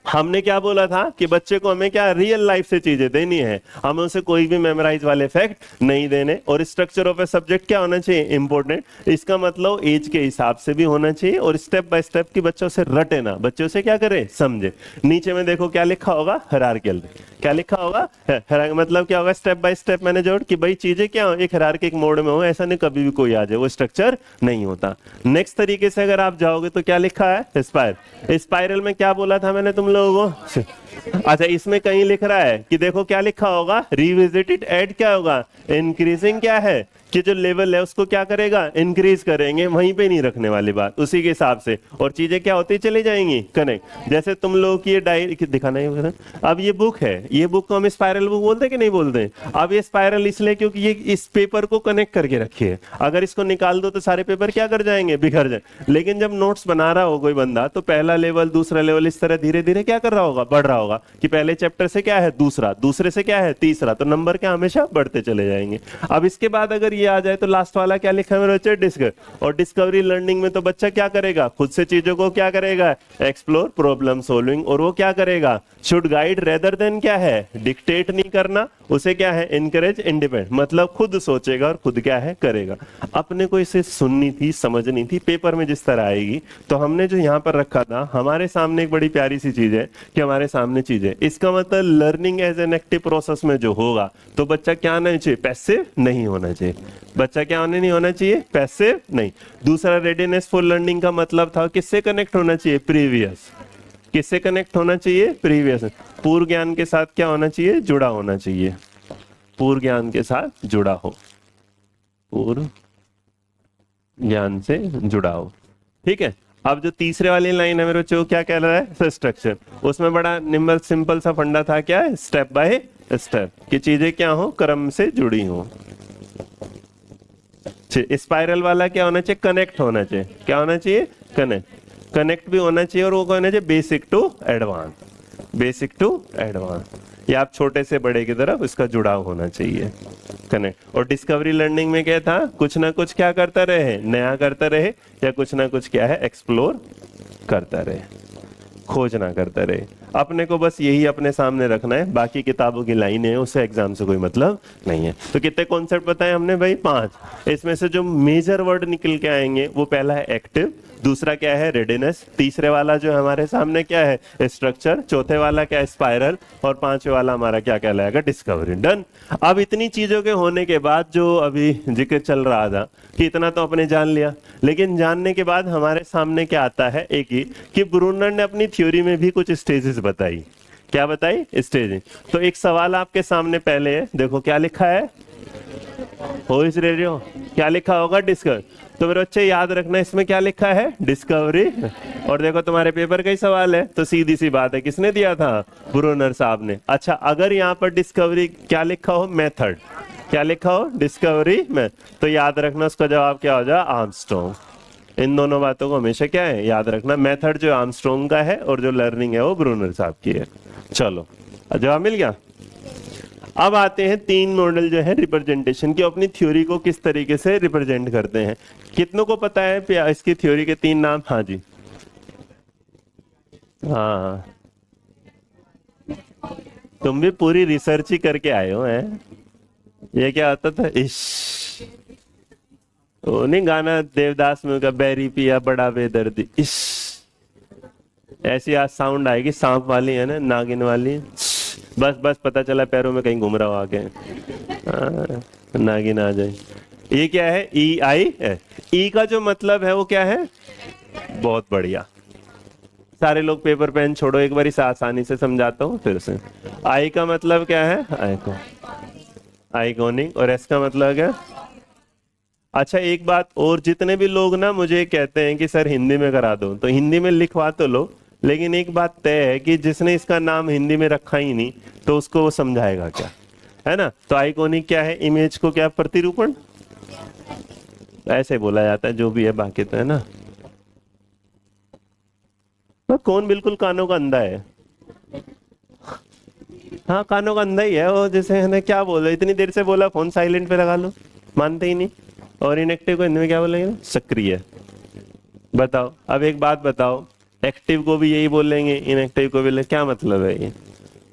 हमने क्या बोला था कि बच्चे को हमें क्या रियल लाइफ से चीजें देनी है, हमें उसे कोई भी मेमोराइज वाले फैक्ट नहीं देने। और स्ट्रक्चर ऑफ ए सब्जेक्ट क्या होना चाहिए, इंपॉर्टेंट, इसका मतलब एज के हिसाब से भी होना चाहिए और स्टेप बाय स्टेप की बच्चों से रटे ना, बच्चों से क्या करे समझे। नीचे में देखो क्या लिखा होगा, हायरार्किकल, क्या लिखा होगा, मतलब क्या होगा, स्टेप बाय स्टेप मैंने जोड़ कि भाई चीजें क्या हो, एक हायरार्किक मोड में हो, ऐसा नहीं कभी भी कोई आ जाए, वो स्ट्रक्चर नहीं होता। नेक्स्ट तरीके से अगर आप जाओगे तो क्या लिखा है, स्पाइरल। स्पाइरल में क्या बोला था मैंने तुम लोगों को, अच्छा इसमें कहीं लिख रहा है कि देखो क्या लिखा होगा, रिविजिटेड एट क्या होगा, इंक्रीजिंग क्या है कि जो लेवल है उसको क्या करेगा, इंक्रीज करेंगे, वहीं पे नहीं रखने वाली बात, उसी के हिसाब से और चीजें क्या होती चली जाएंगी कनेक्ट। जैसे तुम लोग की ये डायरी दिखाना है, अब ये बुक है, ये बुक को हम स्पाइरल बुक बोलते हैं कि नहीं बोलते। अब ये स्पाइरल इसलिए क्योंकि ये इस पेपर को कनेक्ट करके रखी है, अगर इसको निकाल दो तो सारे पेपर क्या कर जाएंगे, बिखर जाए। लेकिन जब नोट्स बना रहा हो कोई बंदा तो पहला लेवल दूसरा लेवल इस तरह धीरे धीरे क्या कर रहा होगा, बढ़ रहा होगा कि पहले चैप्टर से क्या है दूसरा, दूसरे से क्या है तीसरा, तो नंबर क्या हमेशा बढ़ते चले जाएंगे। अब इसके बाद अगर ये आ जाए तो लास्ट वाला क्या लिखा है मेरे बच्चे, डिस्कवर। और डिस्कवरी लर्निंग में तो बच्चा क्या करेगा, खुद से चीजों को क्या करेगा, एक्सप्लोर, प्रॉब्लम सॉल्विंग, और वो क्या करेगा, शुड गाइड रेदर देन क्या है, डिक्टेट नहीं करना, उसे क्या है इनकरेज, इंडिपेंडेंट, मतलब खुद सोचेगा और खुद क्या है करेगा। अपने को इसे सुननी थी, समझनी थी, पेपर में जिस तरह आएगी। तो हमने जो यहाँ पर रखा था, हमारे सामने एक बड़ी प्यारी सी चीज है कि हमारे सामने चीज है, इसका मतलब learning as an active process में जो होगा तो बच्चा क्या नहीं चाहिए, पैसिव नहीं होना चाहिए। बच्चा क्या होने नहीं होना चाहिए, पैसिव नहीं। दूसरा रेडीनेस फॉर लर्निंग का मतलब था किससे कनेक्ट होना चाहिए, प्रीवियस, किससे कनेक्ट होना चाहिए, प्रीवियस, पूर्व ज्ञान के साथ क्या होना चाहिए, जुड़ा होना चाहिए, पूर्व ज्ञान के साथ जुड़ा हो, पूर्व ज्ञान से जुड़ा हो, ठीक है। अब जो तीसरे वाली लाइन है मेरे बच्चों क्या कह रहा है, स्ट्रक्चर, उसमें बड़ा निम्बल सिंपल सा फंडा था, क्या है, स्टेप बाय स्टेप, कि चीजें क्या हो, क्रम से जुड़ी हो। स्पाइरल वाला क्या होना चाहिए, कनेक्ट होना चाहिए, क्या होना चाहिए, कनेक्ट, कनेक्ट भी होना चाहिए, और वो होना चाहिए basic to advance, basic to advance, या आप छोटे से बड़े की तरफ इसका जुड़ाव होना चाहिए, कनेक्ट। और डिस्कवरी लर्निंग में क्या था, कुछ ना कुछ क्या करता रहे, नया करता रहे, या कुछ ना कुछ क्या है एक्सप्लोर करता रहे, खोजना करता रहे। अपने को बस यही अपने सामने रखना है, बाकी किताबों की लाइन है उससे एग्जाम से कोई मतलब नहीं है। तो कितने कॉन्सेप्ट बताए हमने भाई? 5। इसमें से जो मेजर वर्ड निकल के आएंगे वो पहला है एक्टिव, दूसरा क्या है रेडिनेस, तीसरे वाला जो हमारे सामने क्या है स्ट्रक्चर, चौथे वाला क्या है स्पाइरल, और पांचवे वाला हमारा क्या कहलाएगा डिस्कवरी। डन। अब इतनी चीजों के होने के बाद जो अभी जिक्र चल रहा था कि इतना तो अपने जान लिया, लेकिन जानने के बाद हमारे सामने क्या आता है एक ही कि ब्रूनर ने अपनी थ्योरी में भी कुछ स्टेजेस बताई। क्या बताई? स्टेज। तो एक सवाल आपके सामने पहले है, देखो क्या लिखा है, हो इस रेडियो क्या लिखा होगा? डिस्कवर। तो मेरे बच्चे याद रखना इसमें क्या लिखा है? डिस्कवरी। और देखो तुम्हारे पेपर का ही सवाल है, तो सीधी सी बात है किसने दिया था? ब्रूनर साहब ने। अच्छा, अगर यहाँ पर डिस्कवरी क्या लिखा हो? मेथड। क्या लिखा हो? डिस्कवरी में, तो याद रखना उसका जवाब क्या हो जाए? आर्मस्ट्रॉन्ग। इन दोनों बातों को हमेशा क्या है याद रखना, मेथड जो आर्मस्ट्रॉन्ग का है और जो लर्निंग है वो ब्रूनर साहब की है। चलो जवाब मिल गया। अब आते हैं 3 मॉडल जो है रिप्रेजेंटेशन की, अपनी थ्योरी को किस तरीके से रिप्रेजेंट करते हैं। कितनों को पता है इसकी थ्योरी के 3 नाम? हाँ जी, हाँ तुम भी पूरी रिसर्च ही करके आए हो हैं। ये क्या होता था? इश्क, वो नहीं गाना देवदास में का, बैरी पिया बड़ा बेदर्दी, इश्क। ऐसी आज साउंड आएगी सांप वाली है ना, नागिन वाली। बस बस पता चला पैरों में कहीं घूम रहा हो आगे, नागिन आ जाए। ये क्या है? ई आई है। ई का जो मतलब है वो क्या है? बहुत बढ़िया। सारे लोग पेपर पेन छोड़ो, एक बार इसे आसानी से समझाता हूँ फिर से। आई का मतलब क्या है? Icon, iconic. और एस का मतलब क्या? अच्छा एक बात और, जितने भी लोग ना मुझे कहते हैं कि सर हिंदी में करा दो, तो हिंदी में लिखवा तो लो, लेकिन एक बात तय है कि जिसने इसका नाम हिंदी में रखा ही नहीं तो उसको वो समझाएगा क्या, है ना? तो आइकॉनिक क्या है? इमेज को क्या? प्रतिरूपण, ऐसे बोला जाता है, जो भी है बाकी तो है ना। तो कौन बिल्कुल कानों का अंधा है? हाँ कानों का अंधा ही है वो, जैसे है ना क्या बोल रहे, इतनी देर से बोला फोन साइलेंट पे लगा लो, मानते ही नहीं। और इनएक्टिव को हिंदी में क्या बोलेंगे? सक्रिय। बताओ, अब एक बात बताओ, एक्टिव को भी यही बोलेंगे, इनएक्टिव को भी, क्या मतलब है ये?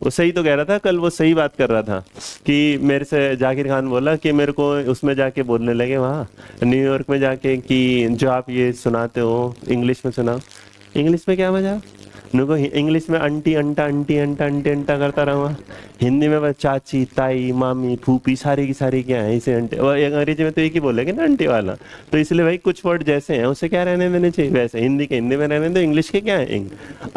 वो सही तो कह रहा था कल, वो सही बात कर रहा था कि मेरे से जाकिर खान बोला कि मेरे को उसमें जाके बोलने लगे वहाँ न्यूयॉर्क में जाके कि जो आप ये सुनाते हो इंग्लिश में सुनाओ। इंग्लिश में क्या मजा? उनको इंग्लिश में अंटी अंटा अंटी अंटा अंटी अंटा करता रहूँगा, हिंदी में बस चाची ताई मामी फूफी सारी की सारी क्या है इसे अंटे, और अंग्रेजी में तो एक ही बोलेंगे ना अंटी वाला। तो इसलिए भाई कुछ वर्ड जैसे हैं उसे क्या रहने देने चाहिए, वैसे हिंदी के हिंदी में रहने दो, इंग्लिश के क्या है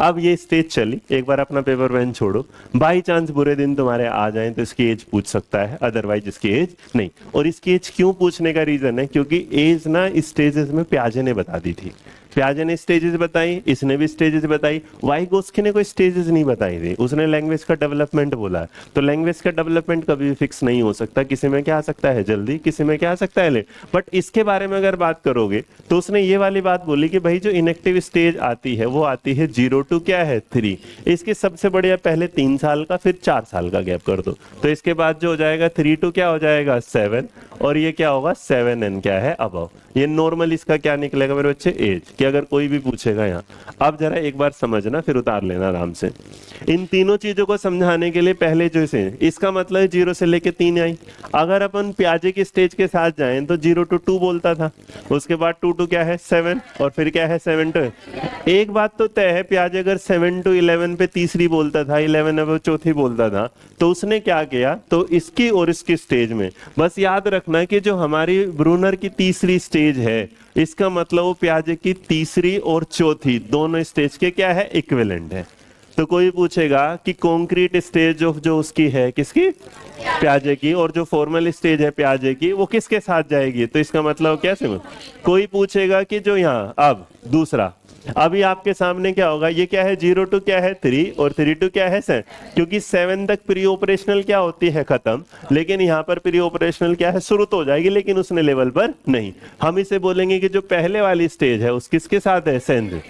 अब ये स्टेज चली, एक बार अपना पेपर पेन छोड़ो, बाई चांस बुरे दिन तुम्हारे आ जाए तो इसकी एज पूछ सकता है, अदरवाइज इसकी एज नहीं। और इसकी एज क्यों पूछने का रीजन है, क्योंकि एज ना स्टेजेस में प्याजे ने बता दी थी। प्याजे ने स्टेजेस बताई, इसने भी स्टेजेस बताई, वाइगोस्की ने कोई स्टेजेस नहीं बताई थी, उसने लैंग्वेज का डेवलपमेंट बोला। तो लैंग्वेज का डेवलपमेंट कभी भी फिक्स नहीं हो सकता, किसी में क्या आ सकता है जल्दी, किसी में क्या आ सकता है लेट। बट इसके बारे में अगर बात करोगे तो उसने ये वाली बात बोली कि भाई जो इनएक्टिव स्टेज आती है वो आती है 0 to क्या है 3। इसके सबसे बढ़िया पहले 3 साल का फिर 4 साल का गैप कर दो, तो इसके बाद जो हो जाएगा 3 to क्या हो जाएगा 7, और ये क्या होगा 7 and क्या है अबव। ये नॉर्मल इसका क्या निकलेगा मेरे बच्चे? एज। कि अगर कोई भी पूछेगा यहाँ, अब जरा एक बार समझना फिर उतार लेना आराम से। इन तीनों चीजों को समझाने के लिए पहले जो से इसका मतलब 0 से लेके 3 आई। अगर अपन प्याजे की स्टेज के साथ जाएं तो 0 to 2 बोलता था, उसके बाद 2 to क्या है 7, और फिर क्या है 7 to। एक बात तो तय है, प्याजे अगर 7 to 11 पे तीसरी बोलता था, 11 अब चौथी बोलता था, तो उसने क्या किया, तो इसकी और इसकी स्टेज में बस याद रखना कि जो हमारी ब्रूनर की तीसरी स्टेज है, इसका मतलब वो प्याजे की तीसरी और चौथी दोनों स्टेज के क्या है इक्विवेलेंट है। तो कोई पूछेगा कि कॉन्क्रीट स्टेज ऑफ जो उसकी है किसकी? प्याजे की, और जो फॉर्मल स्टेज है प्याजे की वो किसके साथ जाएगी? तो इसका मतलब क्या समझ। कोई पूछेगा कि जो यहाँ अब दूसरा, अभी आपके सामने क्या होगा, ये क्या है 0 to क्या है 3 और 3 to क्या है 7, क्योंकि 7 तक प्री ऑपरेशनल क्या होती है खत्म, लेकिन यहाँ पर प्री ऑपरेशनल क्या है शुरू तो हो जाएगी, लेकिन उसने लेवल पर नहीं। हम इसे बोलेंगे कि जो पहले वाली स्टेज है उस किसके साथ है सेंध,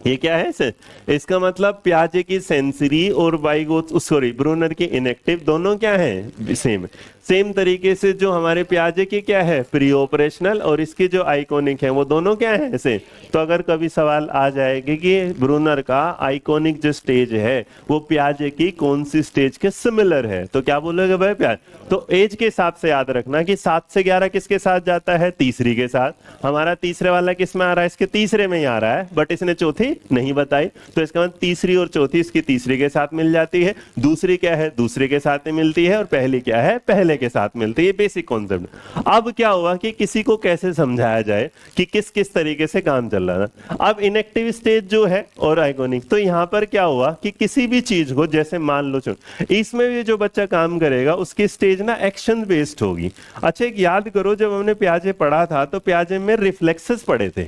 ये क्या है इसे? इसका मतलब प्याजे की सेंसरी और वाइगोट सॉरी ब्रूनर की इनेक्टिव दोनों क्या है? सेम। सेम तरीके से जो हमारे प्याजे की क्या है? प्री ऑपरेशनल, और इसकी जो आइकॉनिक है वो दोनों क्या है ऐसे? तो अगर कभी सवाल आ जाए कि ब्रूनर का आइकॉनिक जो स्टेज है वो प्याजे की कौन सी स्टेज के सिमिलर है, तो क्या बोलोगे भाई प्याज? तो एज के हिसाब से याद रखना कि 7 से 11 किसके साथ जाता है? तीसरी के साथ। हमारा तीसरे वाला किस में आ रहा है? इसके तीसरे में ही आ रहा है, बट इसने चौथी नहीं बताई, तो इसका मतलब तीसरी और चौथी इसकी तीसरी के साथ मिल जाती है, दूसरी क्या है? दूसरे के साथ ही मिलती है, और पहली क्या है? पहले के साथ मिलती है। Basic concept. अब क्या हुआ कि किसी को कैसे समझाया जाए कि किस किस तरीके से काम चल रहा है। अब इनएक्टिव स्टेज जो है और आइकॉनिक, तो यहां पर क्या हुआ कि किसी भी चीज को, जैसे मान लो इसमें भी जो बच्चा काम करेगा उसकी स्टेज ना एक्शन बेस्ड होगी। अच्छा, एक याद करो, जब हमने प्याजे पढ़ा था तो प्याजे में रिफ्लेक्सेस पढ़े थे,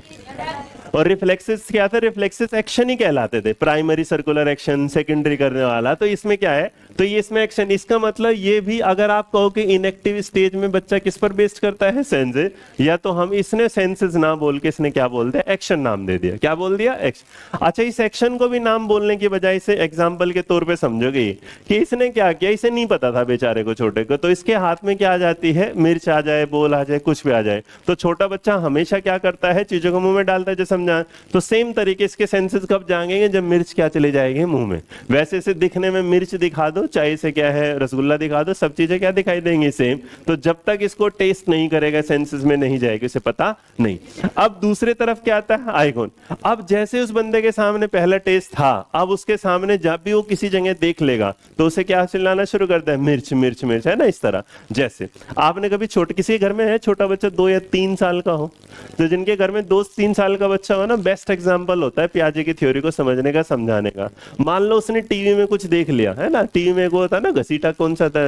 और रिफ्लेक्सेस क्या था? रिफ्लेक्सेस एक्शन ही कहलाते थे। प्राइमरी सर्कुलर एक्शन, सेकेंडरी करने वाला। तो इसमें क्या है? तो ये इसमें एक्शन। इसका मतलब ये भी अगर आप कहो कि इनएक्टिव स्टेज में बच्चा किस पर बेस्ड करता है? सेंसेस। या तो हम इसने सेंसेस ना बोल के इसने क्या बोल दिया? एक्शन नाम दे दिया। क्या बोल दिया? एक्शन। अच्छा, इस एक्शन को भी नाम बोलने की बजाय इसे एग्जाम्पल के तौर पर समझोगे कि इसने क्या किया, इसे नहीं पता था बेचारे को, छोटे को, तो इसके हाथ में क्या आ जाती है? मिर्च आ जाए, बोल आ जाए, कुछ भी आ जाए, तो छोटा बच्चा हमेशा क्या करता है? चीजों को मुंह में डालता है, जैसे समझा। तो सेम तरीके इसके सेंसेस कब जाएंगे? जब मिर्च क्या चले जाएगी? मुंह में। वैसे इसे दिखने में मिर्च दिखा दो, चाहे इसे क्या है रसगुल्ला दिखा दो, सब चीजें क्या दिखाई देंगी? सेम। तो जब तक इसको टेस्ट नहीं करेगा, सेंसेस में नहीं जाएगी, उसे पता नहीं। अब दूसरे तरफ क्या आता है? आइकॉन। अब जैसे उस बंदे के सामने पहला टेस्ट था, अब उसके सामने जब भी वो किसी जगह देख लेगा तो उसे क्या चिल्लाना शुरू करता है? मिर्च मिर्च मिर्च, है ना? इस तरह। जैसे आपने कभी छोटे किसी घर में है छोटा बच्चा 2 या 3 साल का हो, तो जिनके घर में 2-3 साल का बच्चा हो ना, बेस्ट एग्जांपल होता है प्याजे की थ्योरी को समझने का, समझाने का। मान लो उसने टीवी में कुछ देख लिया, है ना? टीवी में वो होता है ना घसीटा, कौन सा था,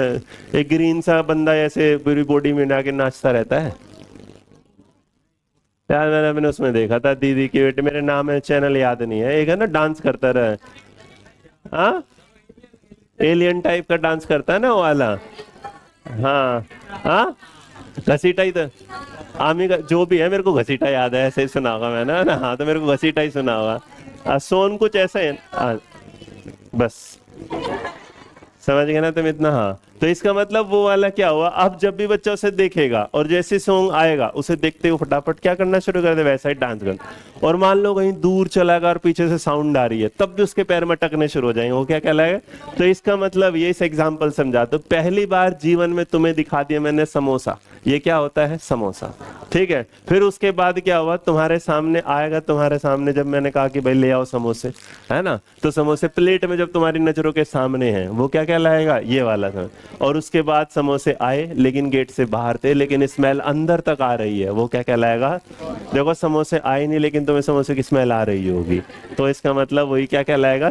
एक ग्रीन सा बंदा ऐसे पूरी बॉडी में आके नाचता रहता है यार, मैंने उसमें देखा था, दीदी की बेटे, मेरे नाम है, चैनल याद नहीं है, एक है ना डांस करता रहा, हाँ एलियन टाइप का डांस करता है ना वो वाला। हाँ हाँ, घसीटा ही था। आमी का जो भी है, मेरे को घसीटा याद है, ऐसे ही सुना होगा मैंने ना। हाँ, तो मेरे को घसीटा ही सुना होगा। सोन कुछ ऐसा है। बस समझ गए ना तुम इतना? हाँ, तो इसका मतलब वो वाला क्या हुआ? अब जब भी बच्चा उसे देखेगा और जैसे सॉन्ग आएगा उसे देखते हुए फटाफट क्या करना शुरू कर दे? वैसा ही डांस करना। और मान लो कहीं दूर चला गया और पीछे से साउंड आ रही है, तब भी उसके पैर में टकने शुरू हो जाएंगे, वो क्या कहलाएगा? तो इसका मतलब ये, इस एग्जाम्पल समझा। तो पहली बार जीवन में तुम्हें दिखा दिया मैंने समोसा, ये क्या होता है? समोसा। ठीक है, फिर उसके बाद क्या हुआ? तुम्हारे सामने आएगा, तुम्हारे सामने जब मैंने कहा कि भाई ले आओ समोसे, है ना? तो समोसे प्लेट में जब तुम्हारी नजरों के सामने हैं, वो क्या कहलाएगा? ये वाला था। और उसके बाद समोसे आए लेकिन गेट से बाहर थे, लेकिन स्मेल अंदर तक आ रही है, वो क्या कहलाएगा? देखो समोसे आए नहीं लेकिन तुम्हें समोसे की स्मेल आ रही होगी, तो इसका मतलब वही क्या कहलाएगा?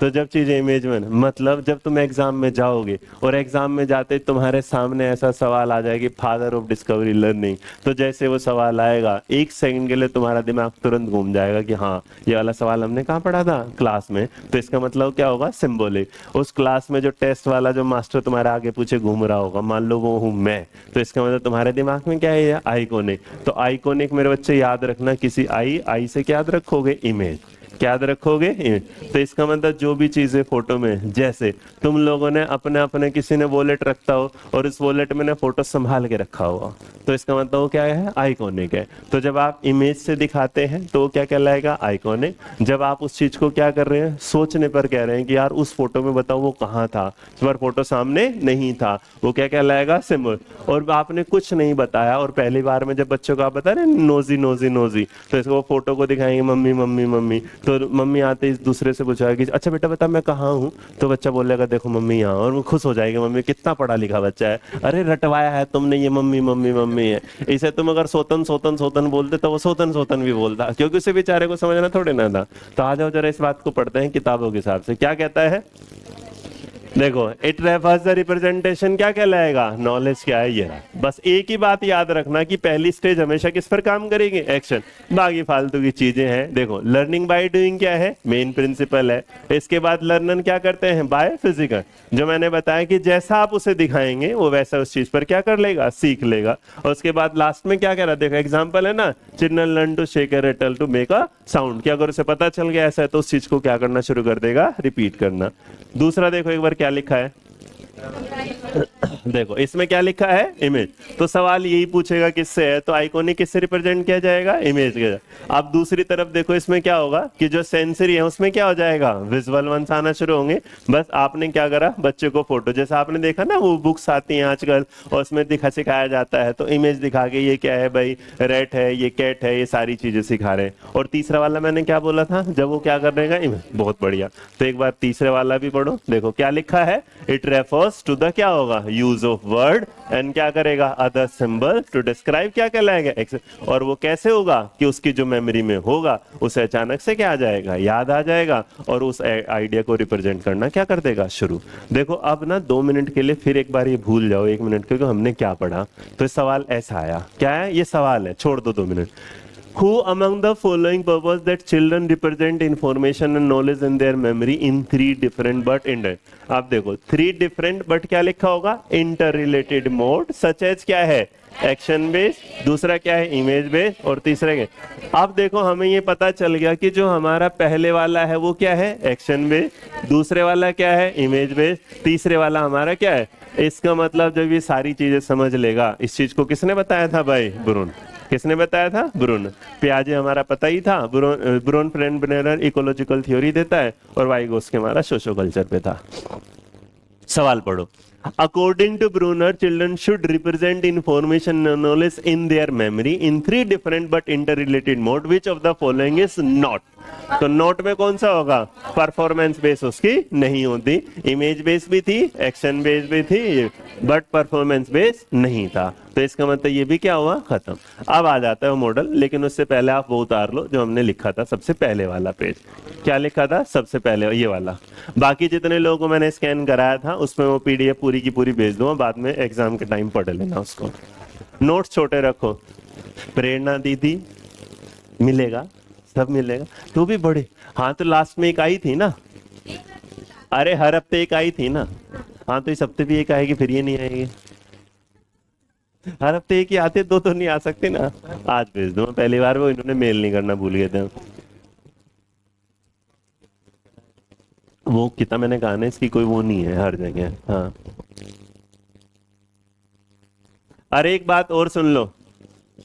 तो जब चीजें इमेज में, मतलब जब तुम एग्जाम में जाओगे और एग्जाम में जाते तुम्हारे सामने ऐसा सवाल आ जाएगी, फादर ऑफ डिस्कवरी लर्निंग, तो जैसे वो सवाल आएगा 1 सेकंड के लिए तुम्हारा दिमाग तुरंत घूम जाएगा कि हाँ ये वाला सवाल हमने कहाँ पढ़ा था? क्लास में। तो इसका मतलब क्या होगा? सिंबॉलिक। उस क्लास में जो टेस्ट वाला जो मास्टर तुम्हारे आगे पीछे घूम रहा होगा, मान लो वो हूं मैं, तो इसका मतलब तुम्हारे दिमाग में क्या है? आइकॉनिक। तो आइकॉनिक मेरे बच्चे याद रखना, किसी आई से क्या याद रखोगे? इमेज। क्या याद रखोगे? तो इसका मतलब जो भी चीजें फोटो में, जैसे तुम लोगों ने अपने अपने किसी ने वॉलेट रखता हो और इस वॉलेट में ने फोटो संभाल के रखा हुआ, तो इसका मतलब वो क्या है? आइकॉनिक है। तो जब आप इमेज से दिखाते हैं तो वो क्या कहलाएगा? आइकॉनिक। जब आप उस चीज को क्या कर रहे हैं? सोचने पर कह रहे हैं कि यार उस फोटो में बताओ वो कहाँ था, पर फोटो सामने नहीं था, वो क्या कहलाएगा? सिंबल। और आपने कुछ नहीं बताया और पहली बार में जब बच्चों को आप बता रहे हैं नोजी नोजी नोजी, तो इसको वो फोटो को दिखाएंगे मम्मी मम्मी मम्मी, तो मम्मी आते इस दूसरे से पूछा कि अच्छा बेटा बता मैं कहाँ हूँ, तो बच्चा बोलेगा देखो मम्मी यहाँ, और वो खुश हो जाएगी, मम्मी कितना पढ़ा लिखा बच्चा है, अरे रटवाया है तुमने, ये मम्मी मम्मी मम्मी है। इसे तुम अगर सोतन सोतन सोतन बोलते तो वो सोतन सोतन भी बोलता, क्योंकि उसे बेचारे को समझना थोड़े ना था। तो आ जाओ जरा इस बात को पढ़ते हैं किताबों के हिसाब से। क्या कहता है? देखो इट रेफर्स द रिप्रेजेंटेशन क्या कहलाएगा, नॉलेज क्या है ये रहा। बस एक ही बात याद रखना कि पहली स्टेज हमेशा किस पर काम करेगी, एक्शन। बाकी फालतू की चीजें हैं। देखो लर्निंग बाय डूइंग क्या है, मेन प्रिंसिपल है। इसके बाद लर्नर क्या करते हैं, बाय फिजिकल। जो मैंने बताया कि जैसा आप उसे दिखाएंगे वो वैसा उस चीज पर क्या कर लेगा, सीख लेगा। और उसके बाद लास्ट में क्या कह रहा, देखो एग्जाम्पल है ना, children learn to shake a rattle to make a sound, कि अगर उसे पता चल गया ऐसा है तो उस चीज को क्या करना शुरू कर देगा, रिपीट करना। दूसरा देखो एक बार क्या लिखा है, देखो इसमें क्या लिखा है, इमेज। तो सवाल यही पूछेगा किससे है, तो आइकॉनिक किससे रिप्रेजेंट किया जाएगा, इमेज के। अब दूसरी तरफ देखो इसमें क्या होगा कि जो सेंसरी है उसमें क्या हो जाएगा, विजुअल वंस आना शुरू होंगे। बस आपने क्या करा, बच्चे को फोटो, जैसा आपने देखा ना वो बुक्स आती हैं आजकल और उसमें सिखाया जाता है, तो इमेज दिखा के ये क्या है भाई, रेट है, ये कैट है, ये सारी चीजें सिखा रहे हैं। और तीसरा वाला मैंने क्या बोला था, जब वो क्या कर रहेगा, इमेज। बहुत बढ़िया। तो एक बार तीसरे वाला भी पढ़ो, देखो क्या लिखा है, इट रेफर्स टू द क्या होगा, यूज ऑफ वर्ड एंड क्या करेगा, अदर सिंबल टू डिस्क्राइब क्या कहलाएगा, और वो कैसे होगा कि उसकी जो मेमोरी में होगा उसे अचानक से क्या आ जाएगा, याद आ जाएगा, और उस आइडिया को रिप्रेजेंट करना क्या कर देगा, शुरू। देखो अब ना 2 मिनट के लिए फिर एक बार ये भूल जाओ, 1 मिनट क्योंकि हमने क्या पढ़ा। तो सवाल ऐसा आया, क्या है ये सवाल है, छोड़ दो 2 minute. Who among the following purpose that children represent information and knowledge in their memory in 3 different but inter। आप देखो 3 different but क्या लिखा होगा, interrelated mode such as क्या है, एक्शन बेस, दूसरा क्या है, इमेज बेस, और तीसरा क्या। अब देखो हमें ये पता चल गया कि जो हमारा पहले वाला है वो क्या है, एक्शन बेस, दूसरे वाला क्या है, इमेज बेस, तीसरे वाला हमारा क्या है। इसका मतलब जब ये सारी चीजें समझ लेगा, इस चीज को किसने बताया था भाई, ब्रून। किसने बताया था, ब्रून। पियाजे हमारा पता ही था, ब्रून फ्रेंड ब्रेनर इकोलॉजिकल थ्योरी देता है, और वाइगोस्की हमारा सोशो कल्चर पे था। सवाल पढ़ो। According to Bruner children should represent information knowledge in their memory in 3 different but interrelated mode, which of the following is not. तो नोट में कौन सा होगा, परफॉर्मेंस बेस उसकी नहीं होती, इमेज बेस भी थी, एक्शन बेस भी थी, बट परफॉर्मेंस बेस नहीं था। तो इसका मतलब ये भी क्या हुआ, खत्म। अब आ जाता है वो मॉडल, लेकिन उससे पहले आप वो उतार लो जो हमने लिखा था सबसे पहले वाला पेज। क्या लिखा था सबसे पहले, ये वाला। बाकी जितने लोगों को मैंने स्कैन कराया था उसमें वो पीडीएफ पूरी की पूरी भेज दूंगा, बाद में एग्जाम के टाइम पढ़ लेना उसको। नोट्स छोटे रखो। प्रेरणा दीदी मिलेगा, सब मिलेगा। तू भी बड़े, हाँ तो लास्ट में एक आई थी ना, अरे हर हफ्ते एक आई थी ना, हाँ तो इस हफ्ते भी एक आएगी, फिर ये नहीं आएगी। हर हफ्ते एक ही आते, दो तो नहीं आ सकते ना। आज भेज दो, पहली बार वो इन्होंने मेल नहीं करना भूल गए थे। वो कितना मैंने कहा ना, इसकी कोई वो नहीं है हर जगह। हाँ अरे एक बात और सुन लो,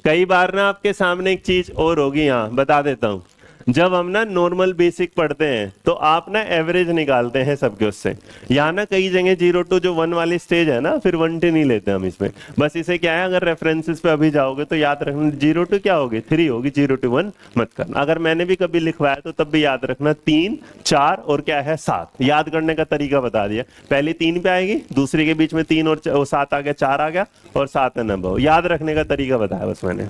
कई बार ना आपके सामने एक चीज और होगी, यहाँ बता देता हूं। जब हम ना नॉर्मल बेसिक पढ़ते हैं तो आप ना एवरेज निकालते हैं सबके उससे। यहाँ ना कई जगह 0 to 1 वाली स्टेज है ना, फिर 1 नहीं लेते हम इसमें। बस इसे क्या है, अगर रेफरेंसेस पे अभी जाओगे तो याद रखना 0 to क्या होगी, 3 होगी, 0 to 1 मत करना। अगर मैंने भी कभी लिखवाया तो तब भी याद रखना 3, 4 और क्या है 7। याद करने का तरीका बता दिया, पहली 3 पे आएगी, दूसरी के बीच में 3 और 7 आ गया, 4 आ गया, और 7 है नंबर। याद रखने का तरीका बताया बस मैंने।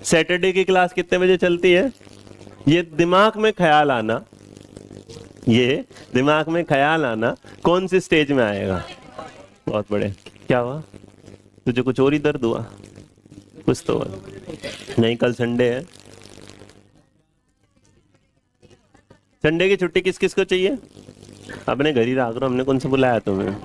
सैटरडे की क्लास कितने बजे चलती है, ये दिमाग में ख्याल आना, ये दिमाग में ख्याल आना कौन सी स्टेज में आएगा। बहुत बड़े, क्या हुआ तुझे, कुछ और ही दर्द हुआ, कुछ तो हुआ नहीं। कल संडे है, संडे की छुट्टी किस किस को चाहिए, अपने घर ही रहा करो, हमने कौन सा बुलाया तुम्हें।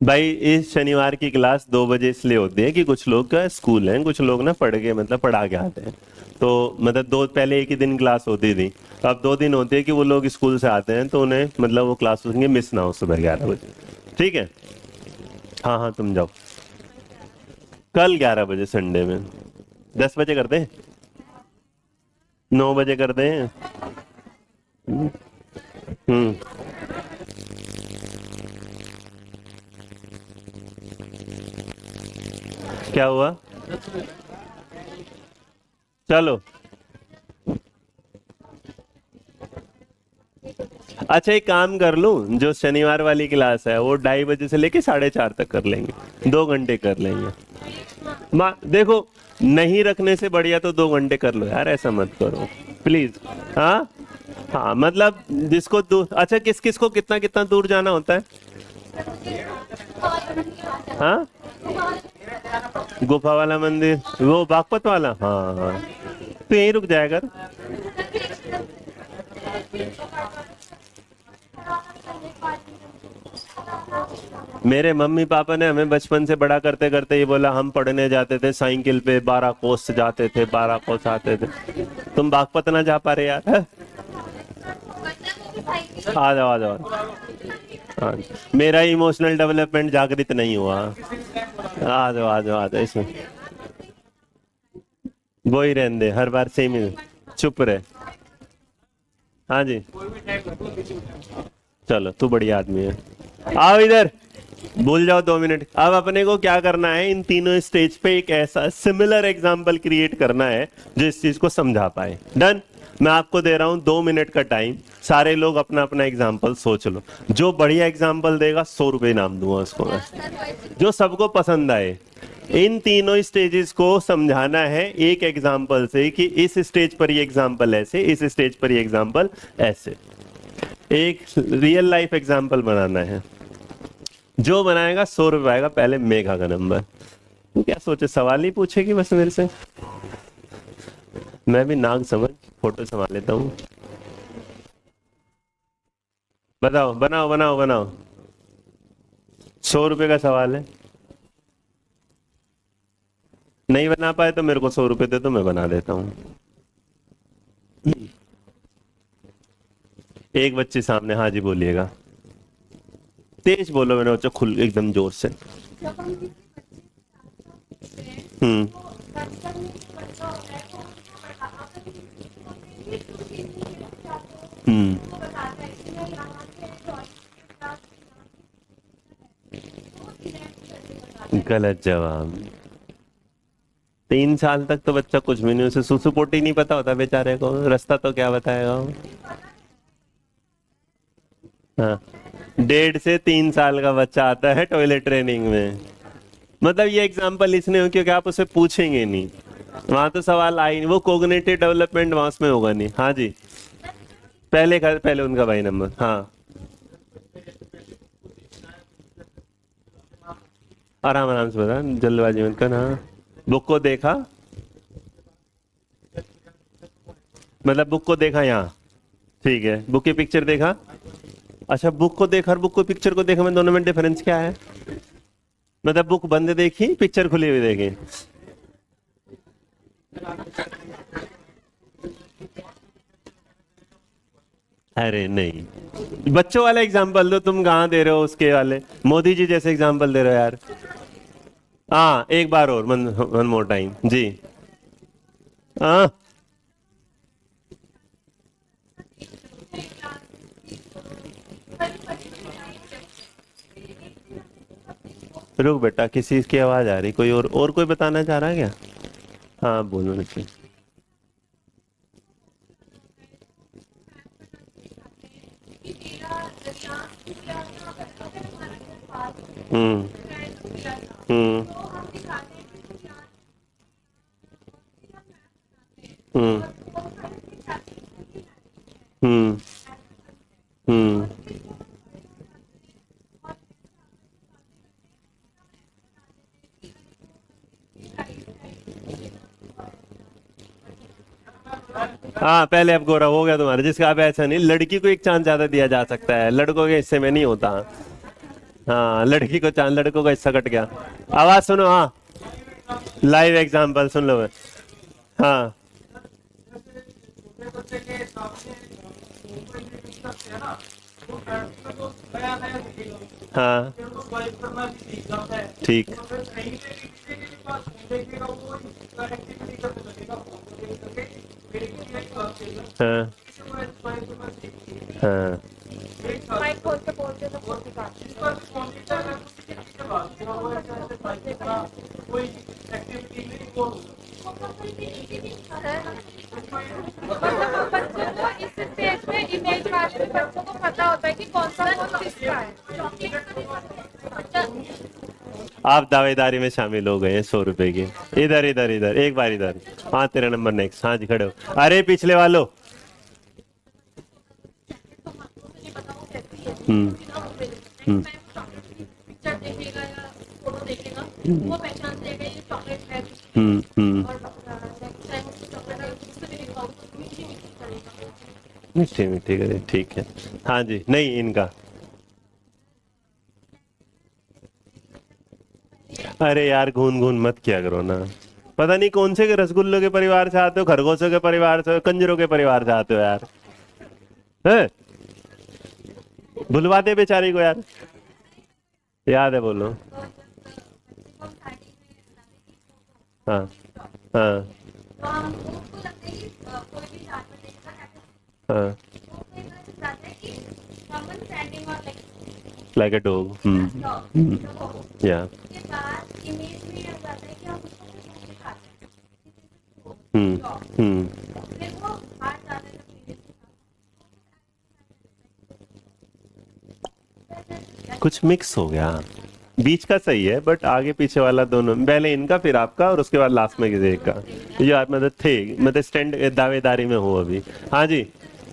भाई इस शनिवार की क्लास 2 बजे इसलिए होती है कि कुछ लोग का स्कूल है, कुछ लोग ना पढ़ के मतलब पढ़ा के आते हैं। तो मतलब दो पहले एक ही दिन क्लास होती थी, अब 2 दिन होती है कि वो लोग स्कूल से आते हैं तो उन्हें मतलब वो क्लास उनकी मिस ना हो सुबह 11 बजे। ठीक है, हाँ हाँ तुम जाओ। कल 11 बजे संडे में, 10 बजे कर दें, 9 बजे कर दें। हम्म। क्या हुआ, चलो अच्छा एक काम कर लूं, जो शनिवार वाली क्लास है वो 2:30 से लेके 4:30 तक कर लेंगे, 2 घंटे कर लेंगे। देखो, नहीं रखने से बढ़िया तो 2 घंटे कर लो यार, ऐसा मत करो प्लीज। हाँ हाँ, मतलब जिसको दूर, अच्छा किस किस को कितना कितना दूर जाना होता है? हाँ, गुफा वाला मंदिर, वो बागपत वाला, हाँ हाँ, तो यहीं रुक जाया कर। मेरे मम्मी पापा ने हमें बचपन से बड़ा करते करते ये बोला, हम पढ़ने जाते थे साइकिल पे, 12 कोस जाते थे, 12 कोस आते थे। तुम बागपत ना जा पा रहे यार? आ जाओ आ जाओ। हाँ, मेरा इमोशनल डेवलपमेंट जागृत नहीं हुआ। आ जाओ आ जाओ आ जाओ, इसमें वो ही रहने दे, हर बार सेम ही। चुप रहे। हाँ जी, चलो तू बढ़िया आदमी है, आओ इधर। भूल जाओ 2 मिनट। अब अपने को क्या करना है, इन तीनों स्टेज पे एक ऐसा सिमिलर एग्जाम्पल क्रिएट करना है जो इस चीज को समझा पाए। डन। मैं आपको दे रहा हूं 2 मिनट का टाइम, सारे लोग अपना अपना एग्जाम्पल सोच लो। जो बढ़िया एग्जाम्पल देगा 100 रुपये इनाम दूंगा उसको मैं, जो सबको पसंद आए। इन तीनों स्टेजेस को समझाना है एक एग्जाम्पल से, कि इस स्टेज पर ये एग्जाम्पल ऐसे, इस स्टेज पर ये एग्जाम्पल ऐसे। एक रियल लाइफ एग्जाम्पल बनाना है, जो बनाएगा 100 रुपये आएगा। पहले मेघा का नंबर। तू क्या सोचे, सवाल ही पूछेगी बस मेरे से? मैं भी नाग समझ फोटो संभाल लेता हूँ। बताओ, बनाओ बनाओ बनाओ। 100 रुपये का सवाल है। नहीं बना पाए तो मेरे को 100 रुपये दे दो, मैं बना देता हूँ। एक बच्चे सामने, हाँ जी बोलिएगा। तेज बोलो मेरे बच्चों, खुल एकदम जोर से। हम्म। हम्म। गलत जवाब। 3 साल तक तो बच्चा कुछ भी नहीं, उसे सुसु पोटी नहीं पता होता बेचारे को, रास्ता तो क्या बताएगा वो। हाँ, 1.5 से 3 साल का बच्चा आता है टॉयलेट ट्रेनिंग में। मतलब ये एग्जाम्पल इसने हो क्योंकि आप उसे पूछेंगे नहीं, वहां तो सवाल आई नहीं, वो कोग्निटिव डेवलपमेंट वहां में होगा नहीं। हाँ जी, पहले उनका भाई नंबर। हाँ, आराम आराम से बता, जल्दबाजी मत कर। हाँ, बुक को देखा, मतलब बुक को देखा यहाँ, ठीक है, बुक की पिक्चर देखा। अच्छा, बुक को देखा और बुक को पिक्चर को देखा में दोनों में डिफरेंस क्या है? मतलब बुक बंद देखी, पिक्चर खुली हुई देखी। अरे नहीं, बच्चों वाला एग्जाम्पल दो, तुम कहाँ दे रहे हो उसके वाले, मोदी जी जैसे एग्जाम्पल दे रहे हो यार। हाँ, एक बार और, वन मोर टाइम जी। हाँ, रुक बेटा, किसी की आवाज आ रही, कोई और कोई बताना चाह रहा है क्या? हाँ बोलो नितिन। हम्म। हम्म। हम्म। हम्म। हम्म। हाँ, पहले अब गोरा हो गया तुम्हारा, जिसका अब ऐसा नहीं, लड़की को एक चांस ज्यादा दिया जा सकता है, लड़कों के हिस्से में नहीं होता। हाँ, लड़की को चांस, लड़कों का हिस्सा कट गया। आवाज सुनो, हाँ, लाइव एग्जांपल सुन लो। हाँ। हाँ, ठीक। हाँ। हाँ। मतलब बच्चों को इस स्टेज में इमेज वाले भी बच्चों को पता होता है कि कौन सा फोन किसका है। आप दावेदारी में शामिल हो गए हैं 100 रुपए की। इधर इधर इधर एक बार इधर। हाँ तेरा नंबर नेक्स्ट। हाँ जी खड़े हो। अरे पिछले वालों। हम्म हम्म पिक्चर देखेगा या फोटो देखेगा वो पहचान लेगा ये चॉकलेट है और चाहे मुझको चॉकलेट है उससे भी लिखवाऊँ तो मीठी मीठी करेगा। मीठे मीठे करे ठीक है। हाँ जी नहीं इनका। अरे यार घून घून मत किया करो ना। पता नहीं कौन से के रसगुल्लों के परिवार से आते हो, खरगोशों के परिवार से, कंजरों के परिवार से आते हो यार। है बुलवा दे बेचारी को यार। याद है बोलो। हाँ हाँ तो हमको लगता है कि कोई भी जानवर देखेगा हाँ वो कई बार जाता है कि someone standing on like like a dog. dog या उसके बाद इमेज में ये हो जाता है कि हम उसको कुछ दिखाते हम्म हम्म हैं फिर वो बाहर जाने का कुछ मिक्स हो गया। बीच का सही है बट आगे पीछे वाला दोनों, पहले इनका फिर आपका और उसके बाद लास्ट में किसी एक का। ये आप मतलब थे मतलब स्टैंड दावेदारी में हो अभी। हाँ जी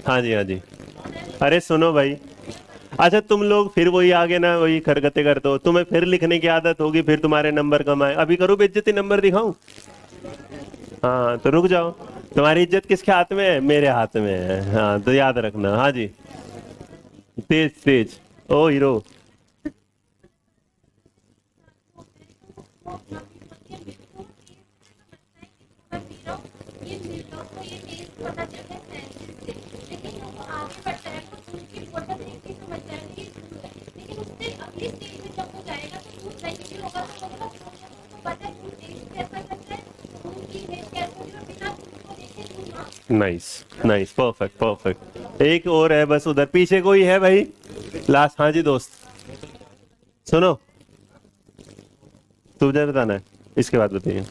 हाँ जी हाँ जी। अरे सुनो भाई। अच्छा तुम लोग फिर वही आगे ना वही हरकतें करते हो, तुम्हें फिर लिखने की आदत होगी, फिर तुम्हारे नंबर कम आए। अभी करूँ बेइज्जती, नंबर दिखाऊं? हाँ तो रुक जाओ। तुम्हारी इज्जत किसके हाथ में है? मेरे हाथ में है। हाँ तो याद रखना। हाँ जी तेज तेज। ओ हीरो। ये लोग को ये चीज पता चलता है सेंसेस से लेकिन वो आगे बढ़ता है वो दूध की बोतल देख के समझता है कि ये दूध है लेकिन उससे अगली स्टेज में जब वो जाएगा तो दूध नहीं होगा तो होगा तो पता है दूध टेस्ट कैसा करता है दूध की टेस्ट कैसे होगी और बिना दूध को देखे दूध ना नाइस नाइस परफेक्ट परफेक्ट। एक और है बस उधर पीछे कोई है भाई लास्ट। हाँ जी दोस्त सुनो, तुझे बताना है इसके बाद बताइए।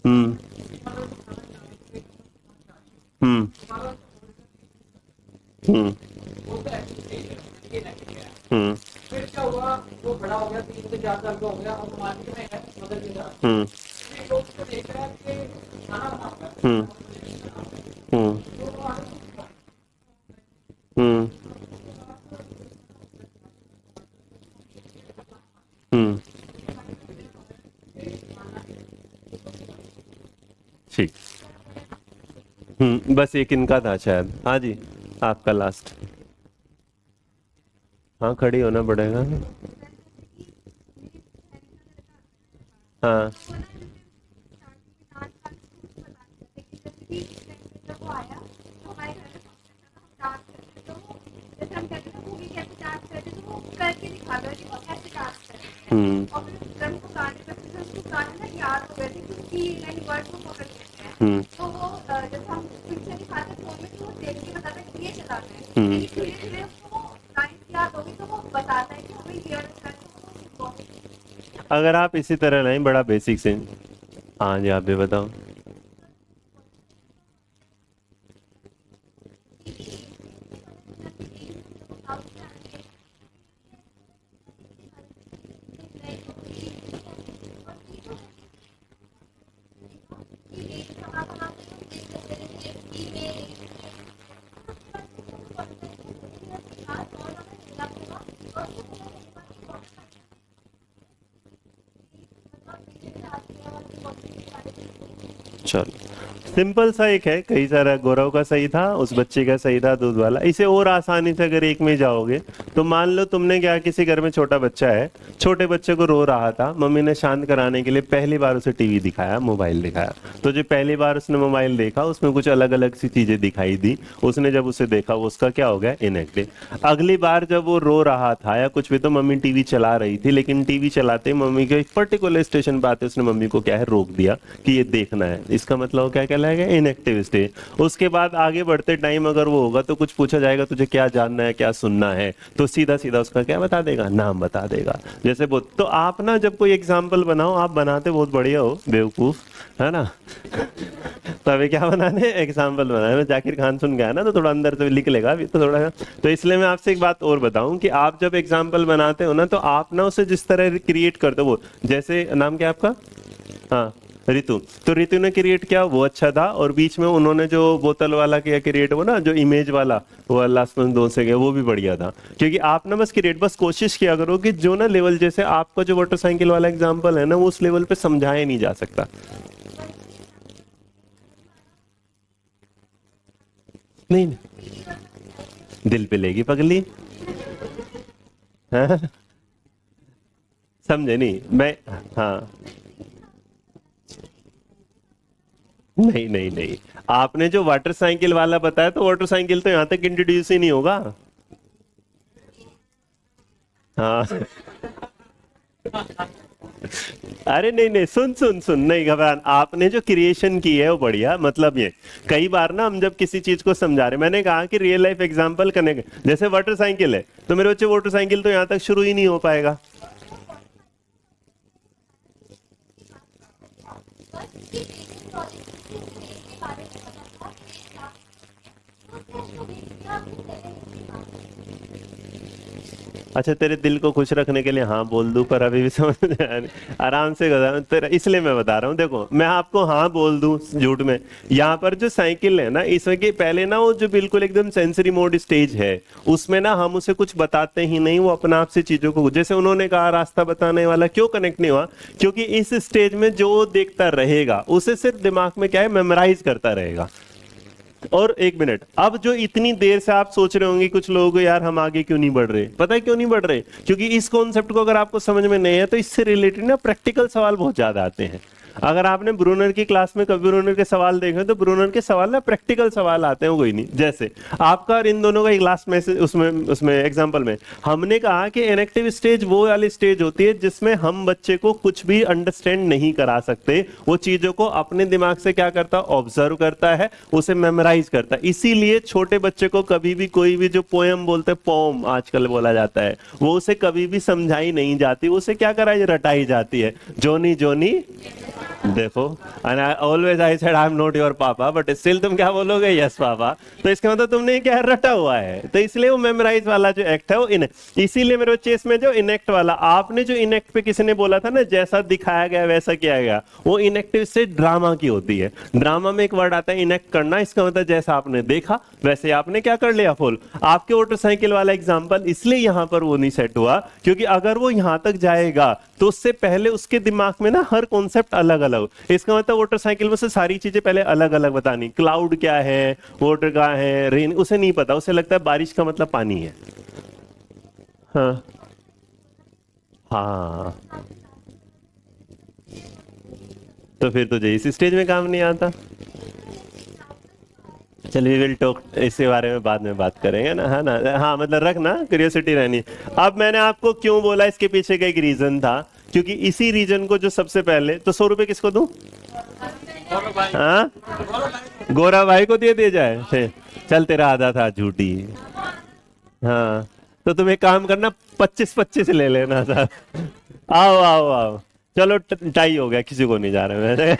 हम्म हम्म हम्म हम्म फिर क्या हुआ, वो बड़ा हो गया, 3 से 4 साल का हो गया, अब मार्केट में है, बदल गया। हम्म फिर लोग उसको देख रहे हैं कि खाना बनाता है, हम्म हम्म तो वो आगे हम्म हम्म ठीक। बस एक इनका था शायद। हाँ जी आपका लास्ट। हाँ खड़ी होना पड़ेगा। हाँ जब वो आया तो हमारे घर में डांस करते तो जैसे हम कहते हैं मूवी कैसे डांस करते तो वो करके दिखाता है कि वो कैसे डांस करते हैं और फिर जब वो गाने पे फिर उसको गाने ना याद हो गए थे क्योंकि नहीं वर्ड को पकड़ लेते हैं तो वो जब हम पिक्चर दिखाते हैं फोन में तो वो देख के बताता है कि ये चलाना है लेकिन धीरे धीरे उसको लाइन याद होगी तो वो बताता है कि हमें ये करना है। अगर आप इसी तरह नहीं बड़ा बेसिक से। हाँ जी आप भी बताओ। चलो सिंपल सा एक है, कई सारा। गौरव का सही था, उस बच्चे का सही था दूध वाला। इसे और आसानी से अगर एक में जाओगे तो मान लो तुमने क्या, किसी घर में छोटा बच्चा है, छोटे बच्चे को रो रहा था, मम्मी ने शांत कराने के लिए पहली बार उसे टीवी दिखाया, मोबाइल दिखाया। तो जो पहली बार उसने मोबाइल देखा उसमें कुछ अलग अलग सी चीजें दिखाई दी, उसने जब उसे देखा वो उसका क्या हो गया, इनएक्टिव। अगली बार जब वो रो रहा था या कुछ भी तो मम्मी टीवी चला रही थी, लेकिन टीवी चलाते मम्मी के एक पर्टिकुलर स्टेशन सिचुएशन पे आते उसने मम्मी को क्या है रोक दिया कि ये देखना है, इसका मतलब क्या कहलाएगा इनएक्टिव स्टेज। उसके बाद आगे बढ़ते टाइम अगर वो होगा तो कुछ पूछा जाएगा तुझे क्या जानना है क्या सुनना है, तो सीधा सीधा उसका क्या बता देगा, नाम बता देगा। जैसे बहुत तो आप ना जब कोई एग्जाम्पल बनाओ, आप बनाते बहुत बढ़िया हो बेवकूफ, है ना। तो अभी क्या बनाने, एग्जाम्पल बनाने। मैं जाकिर खान सुन गया ना तो थोड़ा अंदर से लिख लेगा अभी तो थोड़ा। तो इसलिए मैं आपसे एक बात और बताऊं कि आप जब एग्जाम्पल बनाते हो ना तो आप ना उसे जिस तरह क्रिएट करते हो, वो जैसे नाम क्या आपका, हाँ रितु, तो रितु ने क्रिएट किया वो अच्छा था, और बीच में उन्होंने जो बोतल वाला किया क्रिएट, वो ना जो इमेज वाला वो लास्ट में दो से गया वो भी बढ़िया था। क्योंकि आप ना बस क्रिएट, बस कोशिश किया करो कि जो ना लेवल, जैसे आपका जो मोटरसाइकिल वाला एग्जाम्पल है ना वो उस लेवल पे समझाया नहीं जा सकता। नहीं, दिल पे लेगी पगली, हाँ? समझे नहीं मैं, हाँ नहीं नहीं नहीं, आपने जो वाटर साइकिल वाला बताया तो वाटर साइकिल तो यहां तक इंट्रोड्यूस ही नहीं होगा। हाँ अरे नहीं नहीं, सुन सुन सुन, नहीं घबरान, आपने जो क्रिएशन की है वो बढ़िया। मतलब ये कई बार ना हम जब किसी चीज को समझा रहे, मैंने कहा कि रियल लाइफ एग्जांपल करने के, जैसे वाटर साइकिल है तो मेरे बच्चे वाटर साइकिल तो यहां तक शुरू ही नहीं हो पाएगा। अच्छा, तेरे दिल को खुश रखने के लिए हाँ बोल दूं, पर अभी भी समझ में आया नहीं। आराम से बता तेरा, इसलिए मैं बता रहा हूँ। देखो मैं आपको हाँ बोल दूं झूठ में, यहाँ पर जो साइकिल है ना इसमें के पहले ना वो जो बिल्कुल एकदम सेंसरी मोड स्टेज है उसमें ना हम उसे कुछ बताते ही नहीं, वो अपना आप से चीजों को, जैसे उन्होंने कहा रास्ता बताने वाला क्यों कनेक्ट नहीं हुआ, क्योंकि इस स्टेज में जो देखता रहेगा उसे सिर्फ दिमाग में क्या है मेमोराइज करता रहेगा। और एक मिनट, अब जो इतनी देर से आप सोच रहे होंगे कुछ लोगों को, यार हम आगे क्यों नहीं बढ़ रहे, पता है क्यों नहीं बढ़ रहे, क्योंकि इस कॉन्सेप्ट को अगर आपको समझ में नहीं है तो इससे रिलेटेड ना प्रैक्टिकल सवाल बहुत ज्यादा आते हैं। अगर आपने ब्रूनर की क्लास में कभी ब्रूनर के सवाल देखे तो ब्रूनर के सवाल ना प्रैक्टिकल सवाल आते हैं, कोई नहीं। जैसे आपका और इन दोनों का एक लास्ट मैसेज उसमें एग्जांपल में हमने कहा कि इनएक्टिव स्टेज वो वाली स्टेज होती है जिसमें हम बच्चे को कुछ भी अंडरस्टैंड नहीं करा सकते, वो चीजों को अपने दिमाग से क्या करता है, ऑब्जर्व करता है, उसे मेमोराइज करता है। इसीलिए छोटे बच्चे को कभी भी कोई भी जो पोएम बोलते हैं, पोम आजकल बोला जाता है, वो उसे कभी भी समझाई नहीं जाती, उसे क्या कराई, रटाई जाती है। जोनी जोनी देखो, and always I said I am not your पापा, बट स्टिल तुम क्या बोलोगे, यस पापा। तो इसका मतलब तुमने क्या रटा हुआ है, तो इसलिए वो मेमोराइज वाला जो एक्ट है वो इसीलिए मेरे बच्चे इसमें जो इनेक्ट वाला, आपने जो इनेक्ट पे किसी ने बोला था ना जैसा दिखाया गया वैसा किया गया, वो इनेक्टिव से ड्रामा की होती है। ड्रामा में एक वर्ड आता है इनेक्ट करना, इसका मतलब जैसा आपने देखा वैसे आपने क्या कर लिया फुल। आपके मोटरसाइकिल वाला एग्जाम्पल इसलिए यहां पर वो नहीं सेट हुआ क्योंकि अगर वो यहां तक जाएगा तो उससे पहले उसके दिमाग में ना हर कॉन्सेप्ट अलग अलग, इसका मतलब मोटरसाइकिल में से सारी चीजें पहले अलग अलग बतानी, क्लाउड क्या है, वाटर क्या है, रेन, उसे नहीं पता, उसे लगता है बारिश का मतलब पानी है। हाँ हाँ, तो फिर तुझे इस स्टेज में काम नहीं आता। चलिए विल टॉक, इसके बारे में बाद में बात करेंगे ना, है ना। हाँ मतलब रखना, क्यूरियोसिटी रहनी। अब मैंने आपको क्यों बोला, इसके पीछे का एक रीजन था, क्योंकि इसी रीजन को जो सबसे पहले, तो 100 रुपए किसको दूं, हाँ गोरा भाई को दे दिया जाए, चल तेरा आधा था झूठी। हाँ तो तुम एक काम करना, 25-25 ले लेना था। आओ आओ आओ, चलो टाई हो गया, किसी को नहीं जा रहा।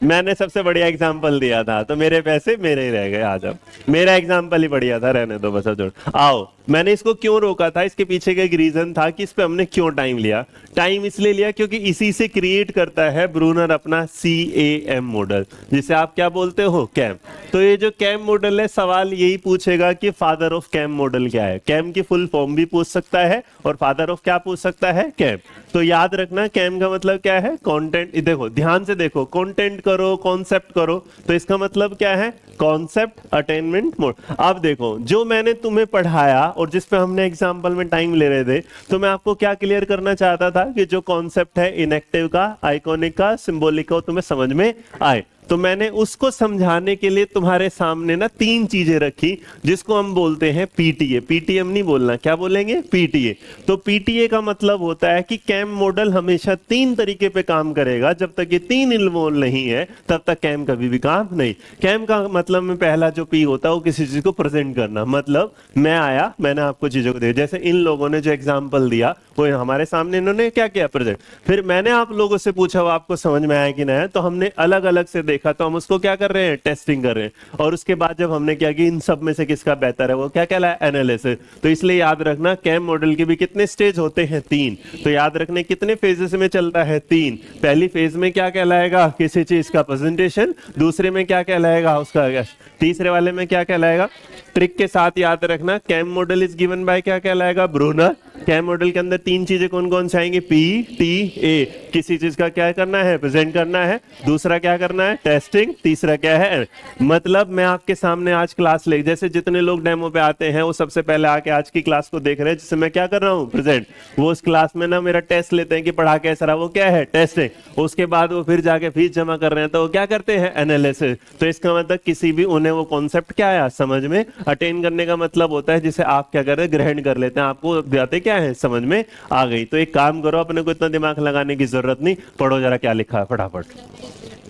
मैंने सबसे बढ़िया एग्जाम्पल दिया था तो मेरे पैसे मेरे ही रह गए। आज अब मेरा एग्जाम्पल ही बढ़िया था, रहने दो बस। अब आओ, मैंने इसको क्यों रोका था, इसके पीछे का एक रीजन था कि इस पे हमने क्यों टाइम लिया। टाइम इसलिए लिया क्योंकि इसी से क्रिएट करता है ब्रूनर अपना CAM मॉडल, जिसे आप क्या बोलते हो, कैम। तो ये जो कैम मॉडल है, सवाल यही पूछेगा कि फादर ऑफ कैम मॉडल क्या है। कैम की फुल फॉर्म भी पूछ सकता है और फादर ऑफ क्या पूछ सकता है, कैम। तो याद रखना कैम का मतलब क्या है, कंटेंट। देखो ध्यान से देखो, कंटेंट करो, कॉन्सेप्ट करो, तो इसका मतलब क्या है, कॉन्सेप्ट अटेनमेंट मोड। अब देखो जो मैंने तुम्हें पढ़ाया और जिस पे हमने एग्जांपल में टाइम ले रहे थे, तो मैं आपको क्या क्लियर करना चाहता था कि जो कॉन्सेप्ट है इनएक्टिव का, आइकॉनिक का, सिंबॉलिक का, तुम्हें समझ में आए। तो मैंने उसको समझाने के लिए तुम्हारे सामने ना 3 चीजें रखी, जिसको हम बोलते हैं पीटीए। पीटीएम नहीं बोलना, क्या बोलेंगे? पीटीए। तो पीटीए का मतलब होता है कि कैम मॉडल हमेशा 3 तरीके पे काम करेगा। जब तक ये 3 इन्वॉल्व नहीं है तब तक कैम कभी भी काम नहीं। कैम का मतलब में पहला जो पी होता है वो किसी चीज को प्रेजेंट करना। मतलब मैं आया, मैंने आपको चीजों को दिया, जैसे इन लोगों ने जो एग्जांपल दिया वो हमारे सामने इन्होंने क्या किया? प्रेजेंट। फिर मैंने आप लोगों से पूछा वो आपको समझ में आया कि नहीं आया, तो हमने अलग अलग से देखा, तो हम उसको क्या कर रहे हैं? टेस्टिंग कर रहे हैं। और उसके बाद जब हमने क्या कि इन सब में से किसका बेहतर है, वो क्या कहलाया? एनालिसिस। तो इसलिए याद रखना कैम मॉडल के भी कितने स्टेज होते हैं? 3। तो याद रखने कितने फेजेस में चलता है? 3। पहली फेज में क्या कहलाएगा? किसी चीज का प्रेजेंटेशन। दूसरे में क्या कहलाएगा? उसका। तीसरे वाले में क्या कहलाएगा? ट्रिक के साथ याद रखना CAM model is given by क्या कहलाएगा? ब्रूनर। कैम मॉडल के अंदर 3 चीजें कौन कौन से आएंगी? P T A. किसी चीज का क्या करना है? प्रेजेंट करना है। दूसरा क्या करना है? टेस्टिंग। तीसरा क्या है? मतलब मैं आपके सामने आज क्लास ले, जैसे जितने लोग डेमो पे आते हैं वो सबसे पहले आके आज की क्लास को देख रहे हैं, जिससे मैं क्या कर रहा हूँ? प्रेजेंट। वो उस क्लास में ना मेरा टेस्ट लेते हैं कि पढ़ा कैसा रहा, वो क्या है? टेस्टिंग। उसके बाद वो फिर जाके फीस जमा कर रहे हैं, तो वो क्या करते हैं? एनालिसिस। तो इसका मतलब किसी भी उन्हें वो कॉन्सेप्ट क्या आया समझ में? अटेन करने का मतलब होता है जिसे आप क्या कर रहे हैं? ग्रहण कर लेते हैं। आपको बातें क्या है? समझ में आ गई। तो एक काम करो, अपने को इतना दिमाग लगाने की जरूरत नहीं, पढ़ो जरा क्या लिखा है फटाफट।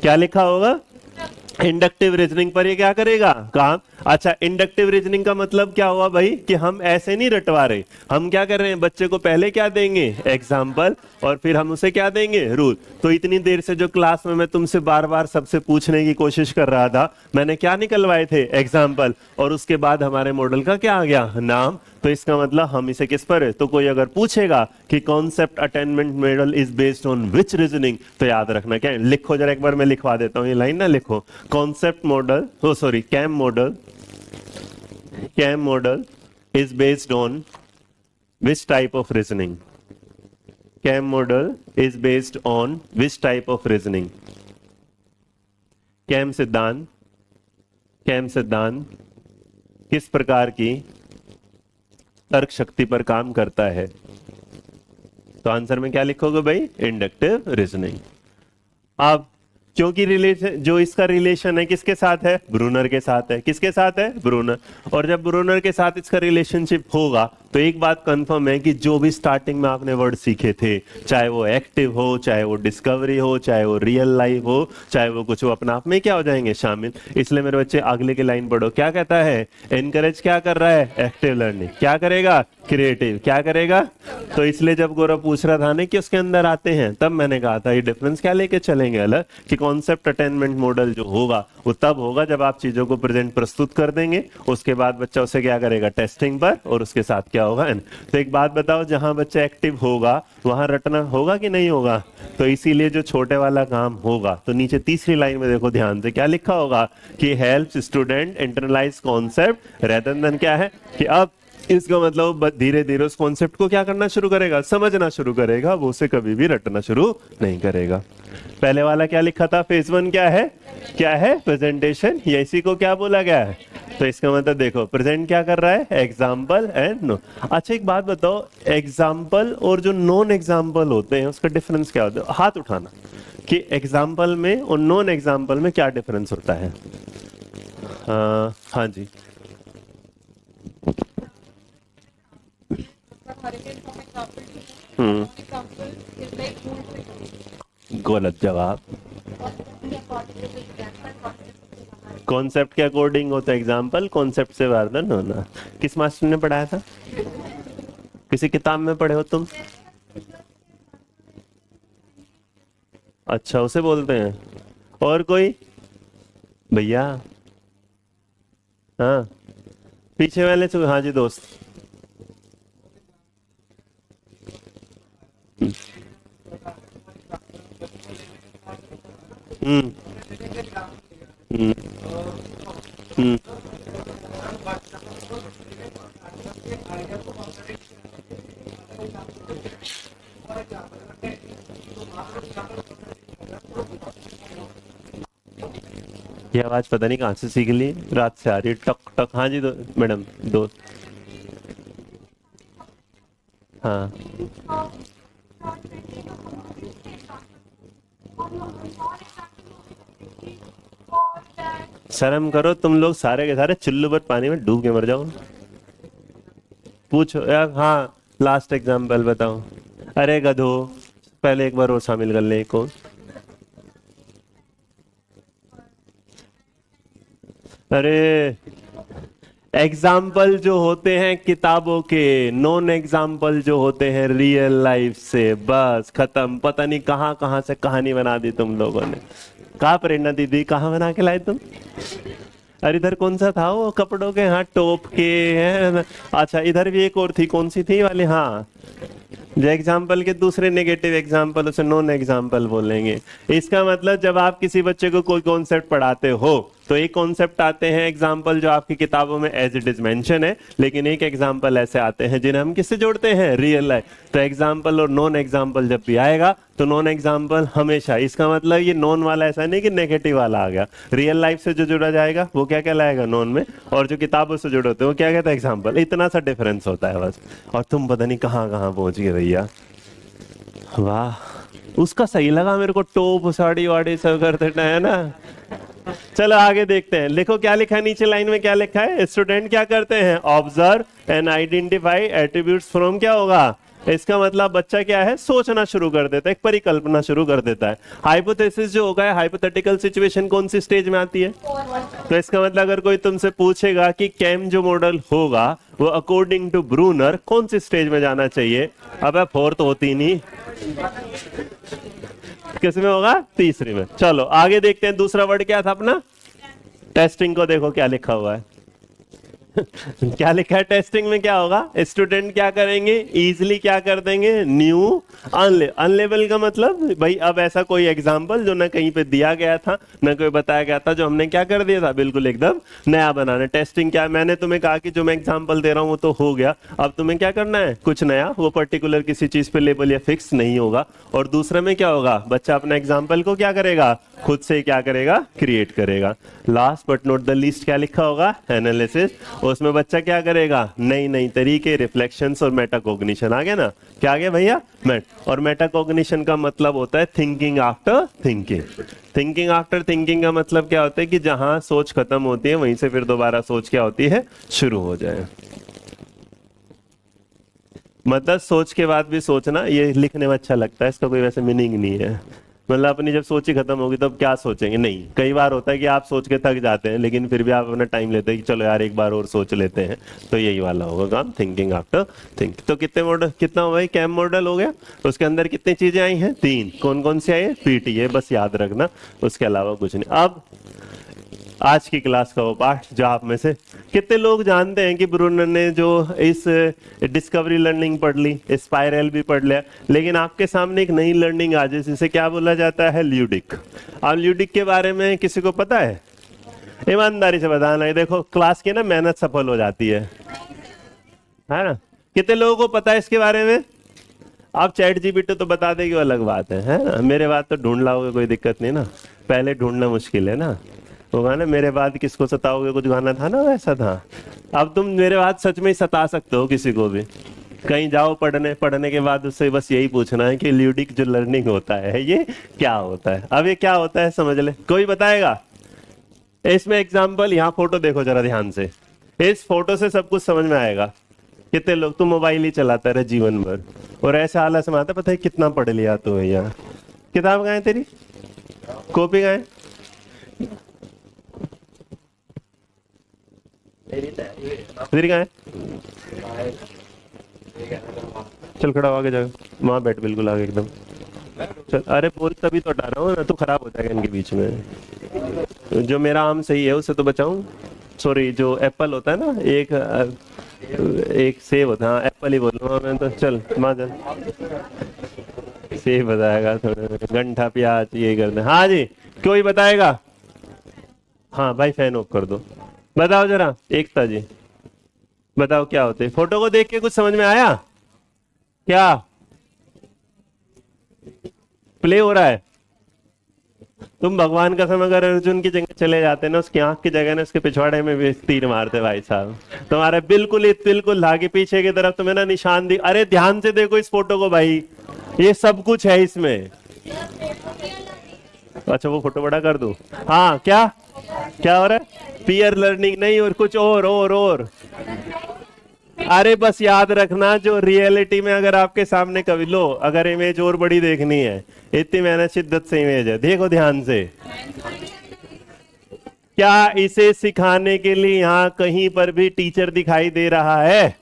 क्या लिखा होगा? इंडक्टिव रीजनिंग पर ये क्या करेगा? काम। अच्छा, इंडक्टिव रीजनिंग का मतलब क्या हुआ भाई? कि हम ऐसे नहीं रटवा रहे, हम क्या कर रहे हैं? बच्चे को पहले क्या देंगे? एग्जाम्पल, और फिर हम उसे क्या देंगे? रूल। तो इतनी देर से जो क्लास में मैं तुमसे बार बार सबसे पूछने की कोशिश कर रहा था, मैंने क्या निकलवाए थे? एग्जाम्पल। और उसके बाद हमारे मॉडल का क्या आ गया? नाम। तो इसका मतलब हम इसे किस पर है? तो कोई अगर पूछेगा कि concept attainment model is based on which reasoning, तो याद रखना क्या है? लिखो जरा एक बार, मैं लिखवा देता हूं ये लाइन ना, लिखो। Concept model, oh sorry, CAM model is based on which type of reasoning? CAM model is based on which type of reasoning? CAM सिद्धांत किस प्रकार की तर्क शक्ति पर काम करता है? तो आंसर में क्या लिखोगे भाई? Inductive reasoning. अब क्योंकि रिलेशन, जो इसका रिलेशन है किसके साथ है? ब्रूनर के साथ है। किसके साथ है? ब्रूनर। और जब ब्रूनर के साथ इसका रिलेशनशिप होगा तो एक बात कंफर्म है कि जो भी स्टार्टिंग में आपने वर्ड सीखे थे, चाहे वो एक्टिव हो, चाहे वो डिस्कवरी हो, चाहे वो रियल लाइफ हो, चाहे वो कुछ हो, अपना आप में क्या हो जाएंगे? शामिल। इसलिए मेरे बच्चे आगे की लाइन पढ़ो, क्या कहता है? एनकरेज क्या कर रहा है? Active learning. क्या करेगा? क्रिएटिव। क्या करेगा? तो इसलिए जब गौरव पूछ रहा था ना कि उसके अंदर आते हैं, तब मैंने कहा था ये डिफरेंस क्या लेके चलेंगे अलग, कि कॉन्सेप्ट अटेनमेंट मॉडल जो होगा वो तब होगा जब आप चीजों को प्रस्तुत कर देंगे, उसके बाद बच्चा उसे क्या करेगा? टेस्टिंग पर, और उसके साथ क्या होगा? तो एक बात बताओ, जहां बच्चा एक्टिव होगा वहां रटना होगा कि नहीं होगा? तो इसीलिए जो छोटे वाला काम होगा, तो नीचे तीसरी लाइन में देखो ध्यान से क्या लिखा होगा कि help student internalize concept rather than क्या है कि अब इसका मतलब धीरे धीरे उस कॉन्सेप्ट को क्या करना शुरू करेगा? समझना शुरू करेगा, वो उसे कभी भी रटना शुरू नहीं करेगा। पहले वाला क्या लिखा था? फेज 1 क्या है? क्या है? प्रेजेंटेशन। ये इसी को क्या बोला गया है? तो इसका मतलब देखो, प्रेजेंट क्या कर रहा है? Example and no. अच्छा एक बात बताओ, एग्जाम्पल और जो नॉन एग्जाम्पल होते हैं उसका डिफरेंस क्या होता है? हाथ उठाना कि एग्जाम्पल में और नॉन एग्जाम्पल में क्या डिफरेंस होता है? हाँ जी। गलत जवाब। कॉन्सेप्ट के अकॉर्डिंग होता है एग्जाम्पल, कॉन्सेप्ट से वर्णन होना। किस मास्टर ने पढ़ाया था? किसी किताब में पढ़े हो तुम? अच्छा, उसे बोलते हैं। और कोई भैया? हाँ, पीछे वाले से। हाँ जी दोस्त। हम्म हम्म हम्म ये आवाज पता नहीं कहाँ से सीख ली, रात से आ रही है, टक टक। हाँ जी मैडम दोस्त। हाँ शर्म करो तुम लोग, सारे के सारे चुल्लू पर पानी में डूब के मर जाओ। पूछो यार। हाँ, लास्ट एग्जाम्पल बताओ। अरे गधो, पहले एक बार और शामिल कर ले। कौन? अरे एग्जाम्पल जो होते हैं किताबों के, नॉन एग्जाम्पल जो होते हैं रियल लाइफ से, बस खत्म। पता नहीं कहाँ कहाँ से कहानी बना दी तुम लोगों ने। कहाँ प्रेरणा दीदी, कहाँ बना के लाए तुम? अरे इधर कौन सा था वो कपड़ों के, हाँ टॉप के हैं। अच्छा इधर भी एक और थी, कौन सी थी वाली? हाँ, जो एग्जाम्पल के दूसरे नेगेटिव एग्जाम्पल, उसे नॉन एग्जाम्पल बोलेंगे। इसका मतलब जब आप किसी बच्चे को कोई कॉन्सेप्ट पढ़ाते हो तो एक कॉन्सेप्ट आते हैं एग्जाम्पल जो आपकी किताबों में एज इट इज मेंशन है, लेकिन एक एग्जाम्पल ऐसे आते हैं जिन्हें हम किससे जोड़ते हैं? Real life. तो एग्जाम्पल और नॉन एग्जाम्पल जब भी आएगा तो नॉन एग्जाम्पल हमेशा, इसका मतलब ये नॉन वाला ऐसा नहीं कि नेगेटिव वाला आ गया। रियल लाइफ से जो जुड़ा जाएगा वो क्या कहलाएगा? नॉन में। और जो किताबों से जुड़े होते हैं वो क्या कहता है? एग्जाम्पल। इतना सा डिफरेंस होता है बस। और तुम पता नहीं कहाँ कहाँ पहुंच गए भैया। वाह, उसका सही लगा मेरे को, टॉप साड़ी वाड़ी सब करते है ना। चलो आगे देखते हैं। देखो क्या लिखा है नीचे लाइन में, क्या लिखा है? स्टूडेंट क्या करते हैं? Observe and identify attributes from, क्या होगा? इसका मतलब बच्चा क्या है? सोचना शुरू कर देता है, एक परिकल्पना शुरू कर देता है। हाइपोथेसिस जो होगा, हाइपोथेटिकल सिचुएशन कौन सी स्टेज में आती है? तो इसका मतलब अगर कोई तुमसे पूछेगा कि कैम जो मॉडल होगा वो अकॉर्डिंग टू ब्रूनर कौन सी स्टेज में जाना चाहिए? अब फोर्थ होती नहीं, किसमें होगा? तीसरी में। चलो आगे देखते हैं। दूसरा वर्ड क्या था अपना? टेस्टिंग को देखो क्या लिखा हुआ है। क्या लिखा है टेस्टिंग में? क्या होगा? स्टूडेंट क्या करेंगे? इजीली क्या कर देंगे? न्यू अनलेबल का मतलब भाई अब ऐसा कोई एग्जांपल जो ना कहीं पे दिया गया था ना कोई बताया गया था, जो हमने क्या कर दिया था? बिल्कुल एकदम नया बनाना। टेस्टिंग क्या है? मैंने तुम्हें कहा कि जो मैं एग्जांपल दे रहा हूं वो तो हो गया, अब तुम्हें क्या करना है? कुछ नया, वो पर्टिकुलर किसी चीज पे लेबल या फिक्स नहीं होगा। और दूसरे में क्या होगा? बच्चा अपना एग्जाम्पल को क्या करेगा? खुद से क्या करेगा? क्रिएट करेगा। Last but not the least क्या लिखा होगा? एनालिसिस। उसमें बच्चा क्या करेगा? नई नई तरीके, रिफ्लेक्शंस और मेटाकॉग्निशन। आ गया ना? क्या आ गया भैया? और मेटाकॉग्निशन का मतलब होता है thinking after thinking. Thinking after thinking का मतलब क्या होता है कि जहां सोच खत्म होती है वहीं से फिर दोबारा सोच क्या होती है? शुरू हो जाए। मतलब सोच के बाद भी सोचना, ये लिखने में अच्छा लगता है, इसका कोई वैसे मीनिंग नहीं है। मतलब अपनी जब सोच ही खत्म होगी तब क्या सोचेंगे? नहीं, कई बार होता है कि आप सोच के थक जाते हैं लेकिन फिर भी आप अपना टाइम लेते हैं कि चलो यार एक बार और सोच लेते हैं। तो यही वाला होगा काम, थिंकिंग आफ्टर थिंक। तो कितने मॉडल, कितना हुआ? कैम मॉडल हो गया। उसके अंदर कितनी चीजें आई हैं? 3। कौन कौन सी आई है? पीटीए, बस याद रखना, उसके अलावा कुछ नहीं। अब आज की क्लास का वो पार्ट जो आप में से कितने लोग जानते हैं कि ब्रूनर ने जो इस डिस्कवरी लर्निंग पढ़ ली, स्पाइरल भी पढ़ लिया, लेकिन आपके सामने एक नई लर्निंग आ जाए जिसे क्या बोला जाता है? ल्यूडिक। अब ल्यूडिक के बारे में किसी को पता है? ईमानदारी से बताना है। देखो क्लास की ना मेहनत सफल हो जाती है ना? कितने लोगों को पता है इसके बारे में? आप चैट जीपीटी तो बता देगी, वो अलग बात है ना? मेरे बाद तो ढूंढ लाओगे, कोई दिक्कत नहीं ना। पहले ढूंढना मुश्किल है ना। वो गाना मेरे बाद किसको सताओगे, कुछ गाना था ना, वैसा था। अब तुम मेरे बाद सच में ही सता सकते हो किसी को भी। कहीं जाओ पढ़ने के बाद उससे बस यही पूछना है कि ल्यूडिक जो लर्निंग होता है ये क्या होता है। अब ये क्या होता है समझ ले, कोई बताएगा? इसमें एग्जाम्पल, यहाँ फोटो देखो जरा ध्यान से, इस फोटो से सब कुछ समझ में आएगा। कितने लोग, तुम मोबाइल ही चलाता रहे जीवन भर और ऐसे हालत में आता पता है कितना पढ़ लिया तो भैया। किताब कहाँ है तेरी? कॉपी कहाँ है? तेरी कहाँ है? चल खड़ा हो, आगे जा, वहां बैठ, बिल्कुल आगे एकदम। चल, अरे बोल तभी तो हटा रहा हूँ ना, तो खराब हो जाएगा इनके बीच में। जो मेरा आम सही है उसे तो बचाऊं। सॉरी, जो एप्पल होता है ना, एक सेब होता है। हाँ एप्पल ही बोल रहा हूँ मैं तो। चल माँ चल, सेब बताएगा, थोड़ा गंठा प्याज ये कर दे। हाँ जी, कोई बताएगा? हाँ भाई फैन ऑफ कर दो। बताओ जरा, एकता जी बताओ क्या होते हैं? फोटो को देख के कुछ समझ में आया क्या? प्ले हो रहा है। तुम भगवान का समय अगर अर्जुन की जगह चले जाते ना, उसकी आंख की जगह ना उसके पिछवाड़े में भी तीर मारते भाई साहब। तुम्हारे बिल्कुल आगे पीछे की तरफ तुम्हें ना निशान दी। अरे ध्यान से देखो इस फोटो को भाई, ये सब कुछ है इसमें। अच्छा वो फोटो बड़ा कर दूं? हाँ क्या क्या हो रहा है? पीयर लर्निंग नहीं, और कुछ और। अरे बस याद रखना, जो रियलिटी में अगर आपके सामने कभी लो, अगर इमेज और बड़ी देखनी है, इतनी मेहनत शिद्दत से इमेज है, देखो ध्यान से। क्या इसे सिखाने के लिए यहाँ कहीं पर भी टीचर दिखाई दे रहा है?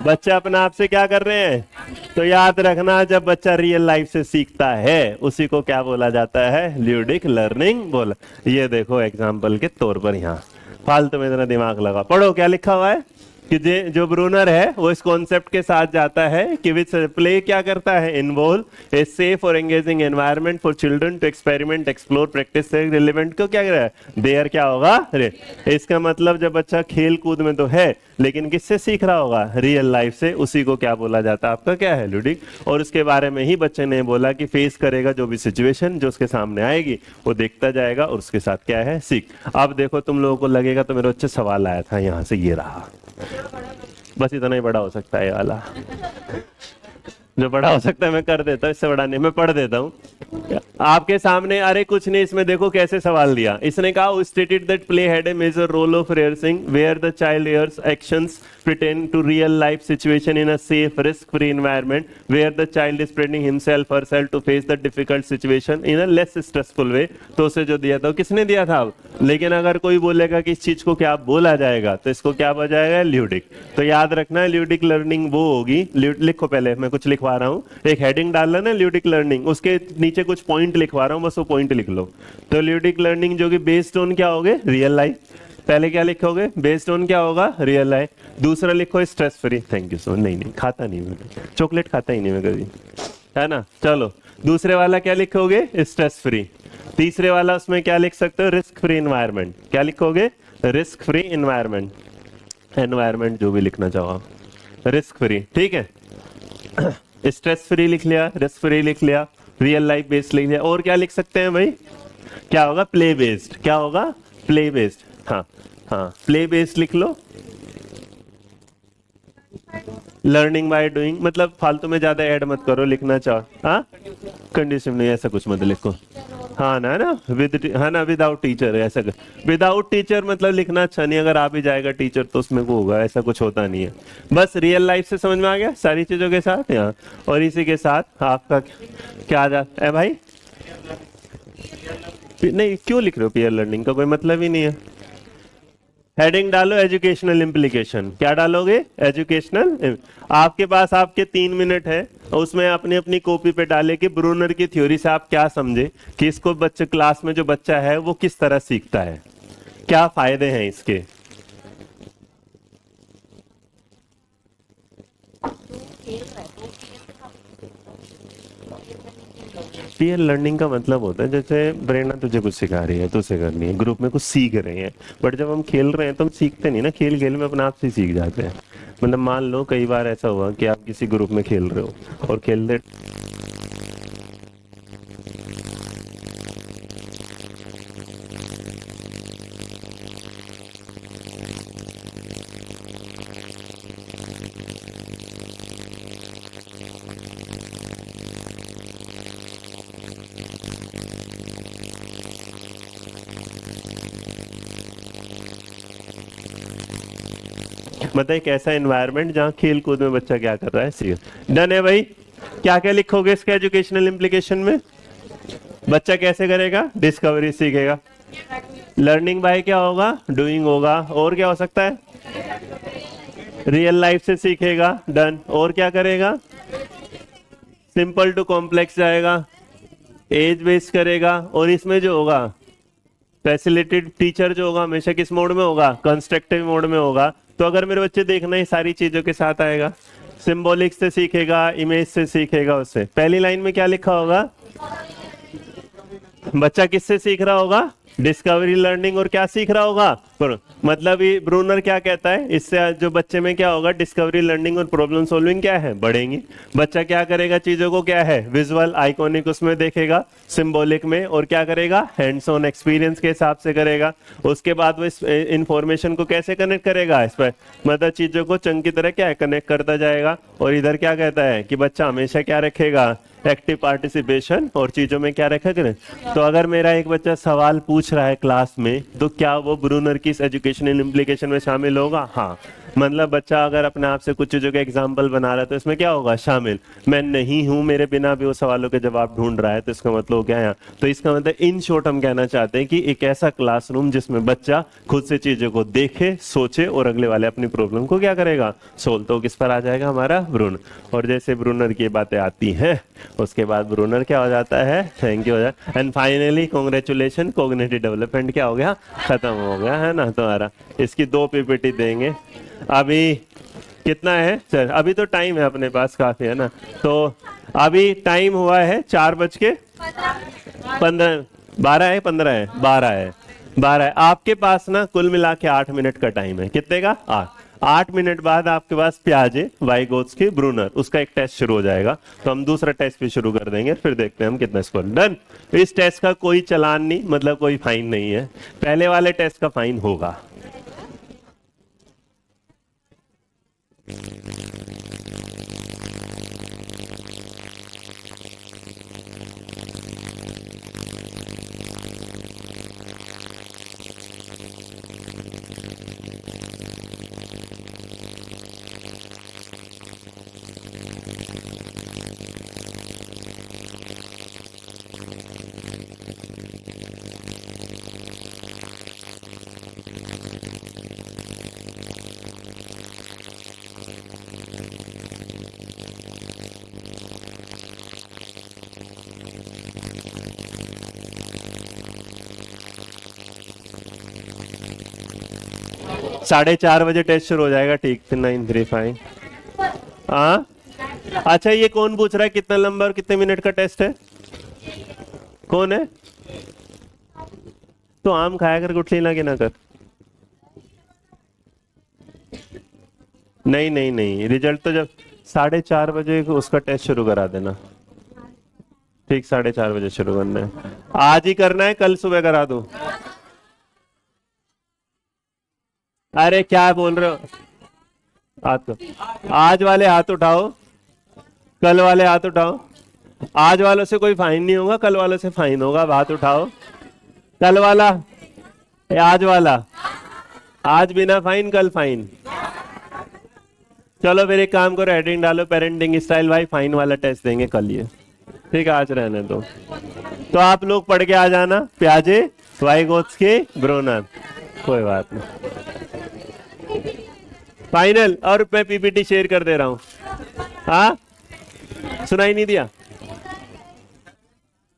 बच्चा अपना आप से क्या कर रहे हैं? तो याद रखना, जब बच्चा रियल लाइफ से सीखता है उसी को क्या बोला जाता है? ल्यूडिक लर्निंग बोला। ये देखो एग्जाम्पल के तौर पर, यहाँ फालतू में इतना दिमाग लगा, पढ़ो क्या लिखा हुआ है कि जो ब्रूनर है वो इस कॉन्सेप्ट के साथ जाता है कि विच प्ले क्या करता है? इन्वॉल्व ए सेफ और engaging environment for children to experiment, explore, practice से रिलेवेंट को क्या कर रहा है? देयर क्या होगा? इसका मतलब जब बच्चा खेल कूद में तो है, लेकिन किससे सीख रहा होगा? रियल लाइफ से। उसी को क्या बोला जाता है? आपका क्या है? ल्यूडिक। और उसके बारे में ही बच्चे ने बोला कि फेस करेगा जो भी सिचुएशन जो उसके सामने आएगी, वो देखता जाएगा और उसके साथ क्या है? सीख। अब देखो, तुम लोगों को लगेगा तो मेरे बच्चे सवाल आया था यहाँ से, ये रहा। बस इतना ही बड़ा हो सकता है ये वाला, जो बड़ा हो सकता है मैं कर देता हूँ, इससे बड़ा नहीं, मैं पढ़ देता हूँ आपके सामने। अरे कुछ नहीं, इसमें देखो कैसे सवाल दिया। इसने कहा stated that play had a major role of rehearsing where the child rehearse actions pertain to real life situation in a safe risk free environment where the child is preparing himself herself to face the difficult situation in a less stressful way। तो उसे जो दिया था, किसने दिया था? लेकिन अगर कोई बोलेगा कि इस चीज को क्या बोला जाएगा, तो इसको क्या बोला जाएगा? ल्यूडिक। तो याद रखना, ल्यूडिक लर्निंग वो होगी। लिखो, पहले मैं कुछ लिखवा रहा हूँ, एक हेडिंग डाल लो ना ल्यूडिक लर्निंग, उसके नीचे कुछ पॉइंट लिखवा रहा हूँ, बस वो पॉइंट लिख लो। तो ल्यूडिक लर्निंग जो कि बेस्ड ऑन क्या होगे? Real life. पहले क्या लिखोगे? बेस्ड ऑन क्या होगा? Real life. दूसरा लिखो stress free. Thank you so. नहीं खाता नहीं मैं, चॉकलेट खाता ही नहीं मैं कभी, है ना। चलो दूसरे वाला क्या लिखोगे? Stress free. तीसरे वाला उसमें क्या लिख सकते हो? Risk free environment. क्या लिखोगे? Risk free environment. एनवायरनमेंट जो भी लिखना चाहो, रिस्क फ्री। ठीक है, स्ट्रेस फ्री लिख लिया, रिस्क फ्री लिख लिया, रियल लाइफ बेस्ड लिख लिया। और क्या लिख सकते हैं भाई? क्या होगा? Play based. क्या होगा? Play based. हाँ, प्ले बेस्ड लिख लो। लर्निंग बाय डूइंग, मतलब फालतू में ज्यादा ऐड मत करो, लिखना चाहो। हाँ, कंडीशन नहीं, ऐसा कुछ मत लिखो। हाँ ना विद, हाँ ना, विदाउट टीचर, ऐसा विदाउट टीचर मतलब लिखना अच्छा नहीं। अगर आ भी जाएगा टीचर तो उसमें वो होगा, ऐसा कुछ होता नहीं है। बस रियल लाइफ से समझ में आ गया सारी चीजों के साथ यहाँ। और इसी के साथ आपका क्या आ जाता है भाई? नहीं, क्यों लिख रहे हो? पीयर लर्निंग का कोई मतलब ही नहीं है। हेडिंग डालो एजुकेशनल इम्प्लीकेशन। क्या डालोगे? एजुकेशनल। आपके पास आपके 3 मिनट है, उसमें अपनी अपनी कॉपी पे डाले कि ब्रूनर की थ्योरी से आप क्या समझे कि इसको बच्चे क्लास में जो बच्चा है वो किस तरह सीखता है, क्या फायदे हैं इसके। पीयर लर्निंग का मतलब होता है जैसे प्रेरणा तुझे कुछ सिखा रही है, तुझसे करनी है, ग्रुप में कुछ सीख रहे हैं। बट जब हम खेल रहे हैं तो हम सीखते नहीं ना, खेल खेल में अपने आप से सीख जाते हैं। मतलब मान लो कई बार ऐसा हुआ कि आप किसी ग्रुप में खेल रहे हो और खेलते मतलब एक ऐसा एनवायरनमेंट जहाँ खेल कूद में बच्चा क्या कर रहा है, सीख। डन है भाई। क्या क्या लिखोगे इसके एजुकेशनल इम्प्लीकेशन में? बच्चा कैसे करेगा? डिस्कवरी सीखेगा। लर्निंग बाय क्या होगा? डूइंग होगा। और क्या हो सकता है? रियल लाइफ से सीखेगा। डन। और क्या करेगा? सिंपल टू कॉम्प्लेक्स जाएगा, एज बेस्ड करेगा। और इसमें जो होगा फैसिलिटेड टीचर जो होगा हमेशा किस मोड में होगा? कंस्ट्रक्टिव मोड में होगा। तो अगर मेरे बच्चे देखना ही सारी चीजों के साथ आएगा, सिंबॉलिक से सीखेगा, इमेज से सीखेगा। उससे पहली लाइन में क्या लिखा होगा? बच्चा किससे सीख रहा होगा? Discovery learning. और क्या सीख रहा होगा? मतलब ये ब्रूनर क्या कहता है, इससे जो बच्चे में क्या होगा? डिस्कवरी लर्निंग और प्रॉब्लम सॉल्विंग क्या है? बढ़ेंगी। बच्चा क्या करेगा? चीजों को क्या है? विजुअल आइकॉनिक उसमें देखेगा, सिंबॉलिक में। और क्या करेगा? हैंड्स ऑन एक्सपीरियंस के हिसाब से करेगा। उसके बाद वो इस इंफॉर्मेशन को कैसे कनेक्ट करेगा? इस पर मतलब चीजों को चंग की तरह क्या है? कनेक्ट करता जाएगा। और इधर क्या कहता है कि बच्चा हमेशा क्या रखेगा? एक्टिव पार्टिसिपेशन और चीजों में क्या रखा करें। तो अगर मेरा एक बच्चा सवाल पूछ रहा है क्लास में, तो क्या वो ब्रूनर की इस एजुकेशनल इम्प्लीकेशन में शामिल होगा? हाँ, मतलब बच्चा अगर अपने आप से कुछ चीजों के एग्जाम्पल बना रहा है तो इसमें क्या होगा? शामिल। मैं नहीं हूं, मेरे बिना भी वो सवालों के जवाब ढूंढ रहा है, तो इसका मतलब क्या है? तो इसका मतलब इन शॉर्ट हम कहना चाहते हैं कि एक ऐसा क्लासरूम जिसमें बच्चा खुद से चीजों को देखे, सोचे और अगले वाले अपनी प्रॉब्लम को क्या करेगा? सोल्व। तो किस पर आ जाएगा? हमारा ब्रूनर। और जैसे ब्रूनर की बातें आती हैं, उसके बाद ब्रूनर क्या हो जाता है? थैंक यू हो जाता है। And finally congratulation, cognitive development क्या हो गया? खत्म हो गया, है ना तुम्हारा। इसकी 2 पीपीटी देंगे। अभी कितना है सर? अभी तो टाइम है अपने पास काफी, है ना। तो अभी टाइम हुआ है 4:15, 12 है, 15 है, 12 है, 12 है। आपके पास ना कुल मिला के 8 मिनट का टाइम है। कितने का? 8 मिनट बाद आपके पास प्याजे वाइगोत्स की ब्रूनर, उसका एक टेस्ट शुरू हो जाएगा। तो हम दूसरा टेस्ट भी शुरू कर देंगे, फिर देखते हैं हम कितना स्कोर। डन। इस टेस्ट का कोई चालान नहीं, मतलब कोई फाइन नहीं है। पहले वाले टेस्ट का फाइन होगा। साढ़े 4 बजे टेस्ट शुरू हो जाएगा। ठीक, 935। हाँ, अच्छा ये कौन पूछ रहा है कितना लंबा और कितने मिनट का टेस्ट है? कौन है? तो आम खाया कर, गुठली लगे ना कर। नहीं नहीं नहीं, रिजल्ट तो जब 4:30 बजे उसका टेस्ट शुरू करा देना। ठीक, 4:30 बजे शुरू करना है। आज ही करना है, कल सुबह करा दूं? अरे क्या बोल रहे हो? हाथ, आज वाले हाथ उठाओ, कल वाले हाथ उठाओ। आज वालों से कोई फाइन नहीं होगा, कल वालों से फाइन होगा। हाथ उठाओ। कल वाला, आज वाला। आज बिना फाइन, कल फाइन। चलो फिर एक काम करो, हेडिंग डालो पेरेंटिंग स्टाइल भाई, फाइन वाला टेस्ट देंगे कल ये। ठीक है, आज रहने दो। तो आप लोग पढ़ के आ जाना, प्याजे वाइगोत्स के ब्रूनर। कोई बात नहीं, फाइनल। और मैं पीपीटी शेयर कर दे रहा हूं। हाँ, सुनाई नहीं दिया?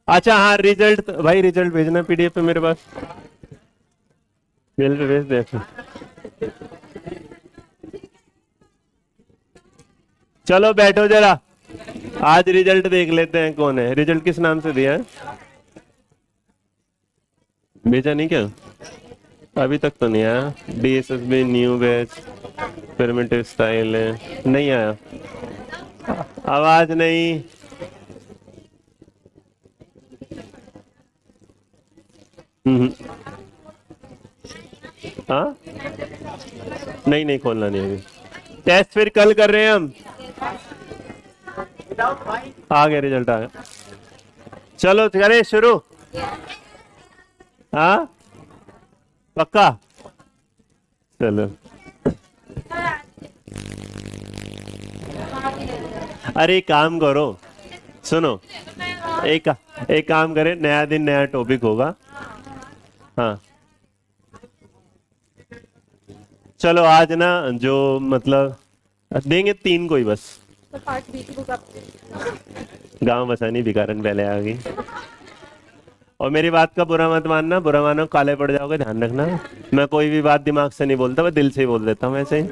अच्छा हाँ, रिजल्ट भाई, रिजल्ट भेजना पीडीएफ पे मेरे पास। मेल पे भेज दे। चलो बैठो जरा, आज रिजल्ट देख लेते हैं कौन है। रिजल्ट किस नाम से दिया है? भेजा नहीं क्या? अभी तक तो नहीं आया। DSSB new batch primitive style है, नहीं आया। आवाज नहीं। हाँ, नहीं नहीं, खोलना नहीं अभी। टेस्ट फिर कल कर रहे हैं हम। आ गया, रिजल्ट आ गया। चलो करें शुरू। हाँ, पक्का? चलो। अरे एक काम करो, सुनो, एक काम करें, नया दिन नया टॉपिक होगा। हाँ, चलो आज ना जो मतलब देंगे 3 को ही बस। तो पार्ट बी की बुक आप गांव बसानी भिखारन पहले आ गई। और मेरी बात का बुरा मत मानना, बुरा मानो काले पड़ जाओगे, ध्यान रखना। मैं कोई भी बात दिमाग से नहीं बोलता, मैं दिल से ही बोल देता हूँ ऐसे ही।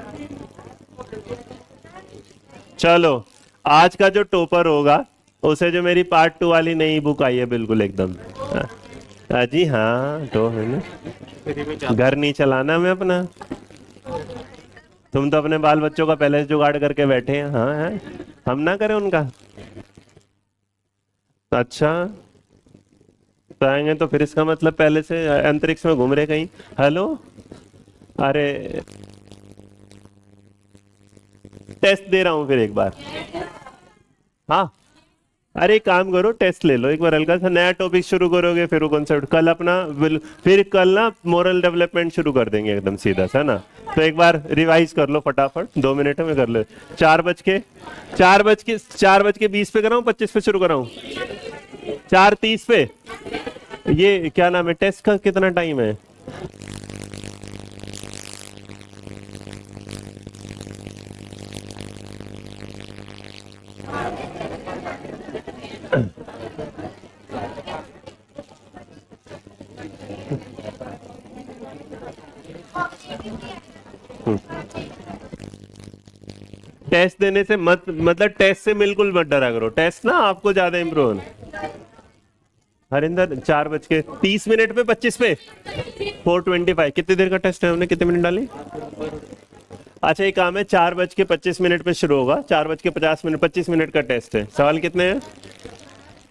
चलो, आज का जो टॉपर होगा उसे जो मेरी पार्ट 2 वाली नई बुक आई है बिल्कुल एकदम। जी हाँ, तो है ना, घर नहीं चलाना मैं अपना। तुम तो अपने बाल बच्चों का पहले से जुगाड़ करके बैठे हैं। हाँ है, हम ना करें उनका? अच्छा, तो आएंगे तो फिर इसका मतलब पहले से अंतरिक्ष में घूम रहे कहीं। हेलो, अरे टेस्ट दे रहा हूं फिर एक बार। हाँ, अरे एक काम करो, टेस्ट ले लो एक बार, हल्का सा नया टॉपिक शुरू करोगे, फिर वो कॉन्सेप्ट कल अपना फिर कल ना मोरल डेवलपमेंट शुरू कर देंगे एकदम सीधा सा ना। तो एक बार रिवाइज कर लो फटाफट, 2 मिनट में कर लो। 4:20 पे कराऊं, 25 पे शुरू कराऊं? 4:30 पे। ये क्या नाम है, टेस्ट का कितना टाइम है? टेस्ट देने से मत, मतलब टेस्ट से बिल्कुल मत डरा करो, टेस्ट ना आपको ज्यादा इम्प्रूव होना। हरिंदर 4:30 पे 25 पे 4:25, कितनी देर का टेस्ट है? हमने कितने मिनट डाली? अच्छा एक काम है, 4:25 पे शुरू होगा, 4:50 25 मिनट का टेस्ट है। सवाल कितने हैं?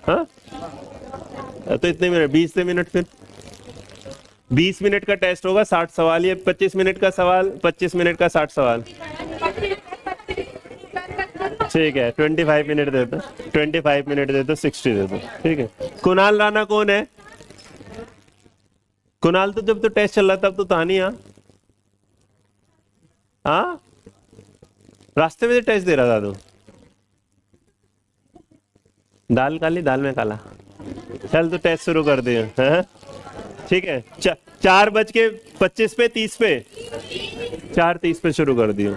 हाँ तो इतने मिनट, 20 मिनट, फिर 20 मिनट का टेस्ट होगा, 60 सवाल। ये 25 मिनट का सवाल, 25 मिनट का 60 सवाल। ठीक है, 25 मिनट दे दो, 25 मिनट दे दो, 60 दे दो, ठीक है। कुणाल राणा कौन है? कुणाल तो जब तो टेस्ट चल रहा था तब तो था नहीं। हाँ रास्ते में टेस्ट दे रहा था तो। दाल काली, दाल में काला। चल तो टेस्ट शुरू कर दिया, हाँ? ठीक है, 4:25 पे 30 पे 4:30 पे शुरू कर दियो,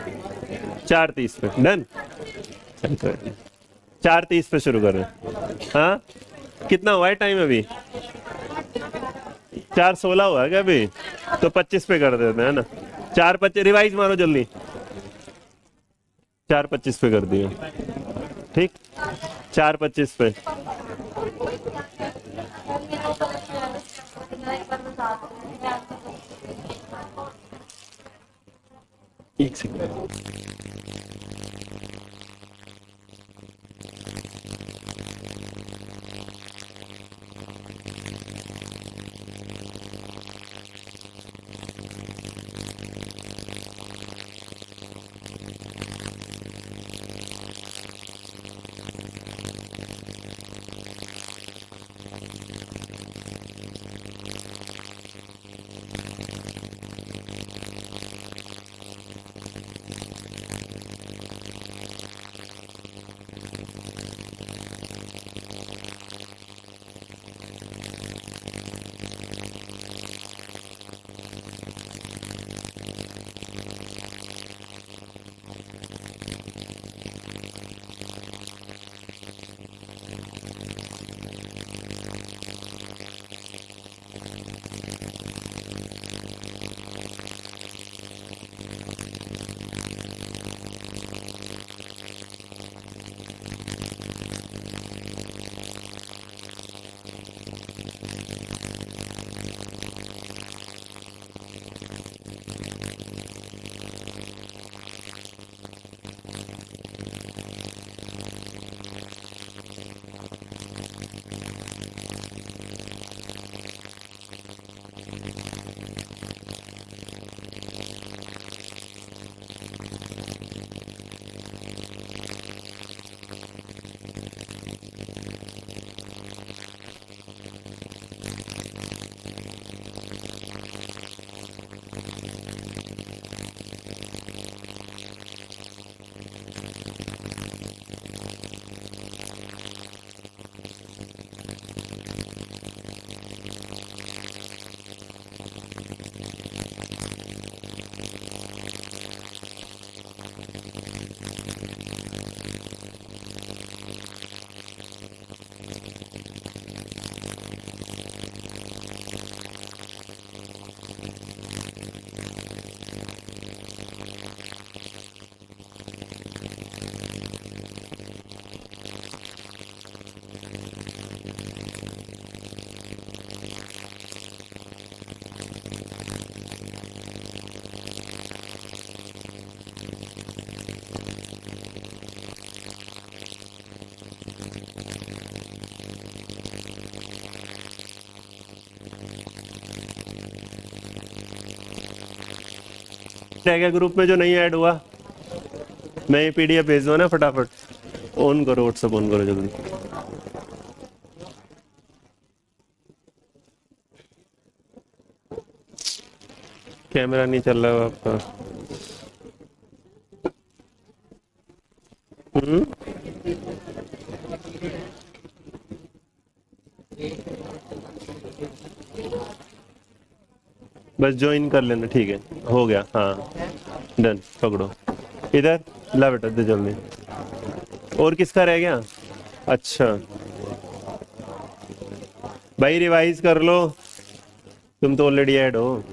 4:30 पे डन। 4:30 पे शुरू कर रहे। हाँ कितना हुआ है टाइम अभी? 4:16 हुआ क्या अभी? तो 25 पे कर देते हैं ना। 4:25 रिवाइज मारो जल्दी, 4:25 पे कर दियो, ठीक। 4:25 पे एक सेकंड। रह गया ग्रुप में जो नहीं ऐड हुआ, मैं ये पीडीएफ भेज दूँ ना फटाफट। ऑन करो व्हाट्सएप, ऑन करो जल्दी। कैमरा नहीं चल रहा आपका। हम्म। बस ज्वाइन कर लेना, ठीक है, हो गया, हाँ डन। पकड़ो इधर, ला बेटा दे जल्दी। और किसका रह गया? अच्छा भाई रिवाइज कर लो, तुम तो ऑलरेडी ऐड हो।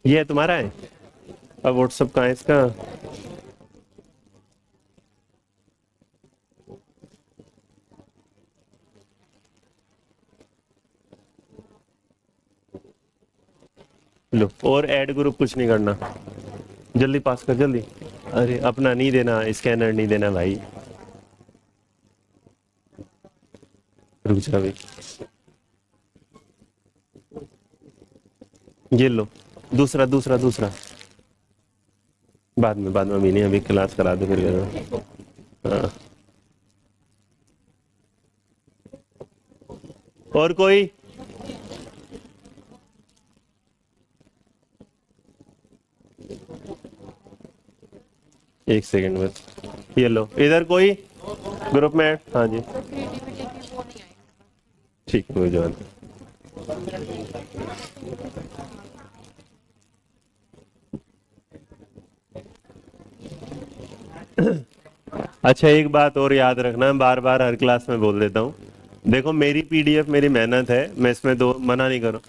ये तुम्हारा है। अब व्हाट्सअप कहाँ है इसका? लो, और ऐड ग्रुप कुछ नहीं करना, जल्दी पास कर जल्दी। अरे अपना नहीं देना, स्कैनर नहीं देना भाई, रुक जा भाई। ये लो, दूसरा दूसरा दूसरा, बाद में अभी नहीं, अभी क्लास करा दो फिर हाँ। और कोई? एक सेकंड बस, ये लो इधर कोई ग्रुप में ऐड, हाँ जी ठीक है, कोई जवाब नहीं। अच्छा एक बात और याद रखना, बार बार हर क्लास में बोल देता हूँ, देखो मेरी पीडीएफ मेरी मेहनत है, मैं इसमें दो मना नहीं करूँ,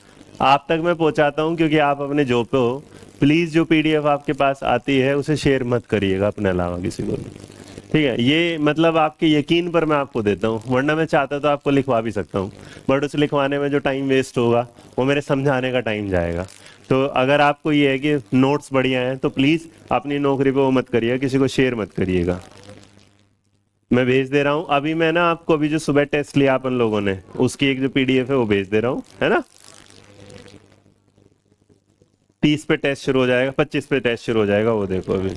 आप तक मैं पहुंचाता हूँ क्योंकि आप अपने जॉब पे हो। प्लीज जो पीडीएफ आपके पास आती है उसे शेयर मत करिएगा अपने अलावा किसी को भी, ठीक है? ये मतलब आपके यकीन पर मैं आपको देता हूँ, वरना मैं चाहता तो आपको लिखवा भी सकता हूँ, बट उस लिखवाने में जो टाइम वेस्ट होगा वो मेरे समझाने का टाइम जाएगा। तो अगर आपको ये है कि नोट्स बढ़िया हैं तो प्लीज अपनी नौकरी पे वो मत करिएगा, किसी को शेयर मत करिएगा। मैं भेज दे रहा हूँ अभी, मैं ना आपको अभी जो सुबह टेस्ट लिया अपन लोगों ने उसकी एक जो पीडीएफ है वो भेज दे रहा हूँ, है ना? 30 पे टेस्ट शुरू हो जाएगा, 25 पे टेस्ट शुरू हो जाएगा, वो देखो अभी।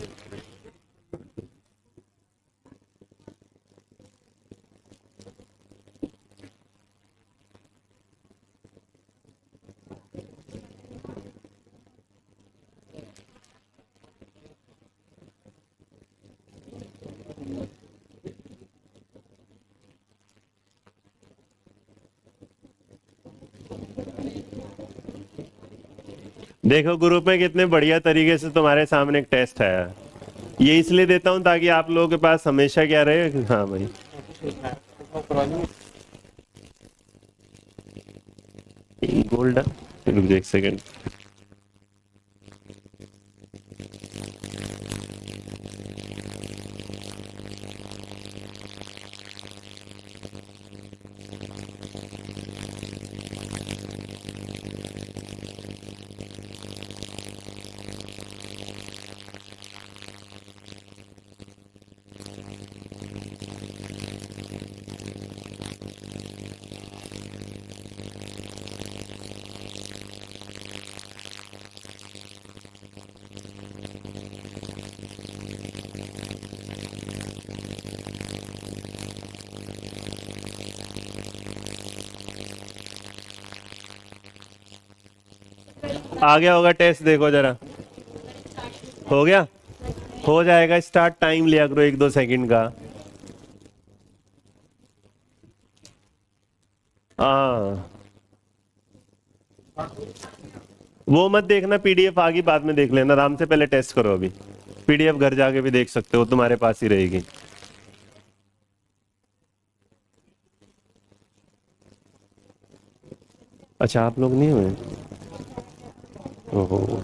देखो ग्रुप में कितने बढ़िया तरीके से तुम्हारे सामने एक टेस्ट है, ये इसलिए देता हूँ ताकि आप लोगों के पास हमेशा क्या रहे, हाँ भाई। गोल्ड, रुक जा एक सेकंड। आ गया होगा टेस्ट, देखो जरा, हो गया, हो जाएगा स्टार्ट, टाइम लिया करो 1-2 सेकंड का। हाँ वो मत देखना, पीडीएफ आगे बाद में देख लेना, आराम से पहले टेस्ट करो अभी, पीडीएफ घर जाके भी देख सकते हो, तुम्हारे पास ही रहेगी। अच्छा आप लोग नहीं हुए? ओहो,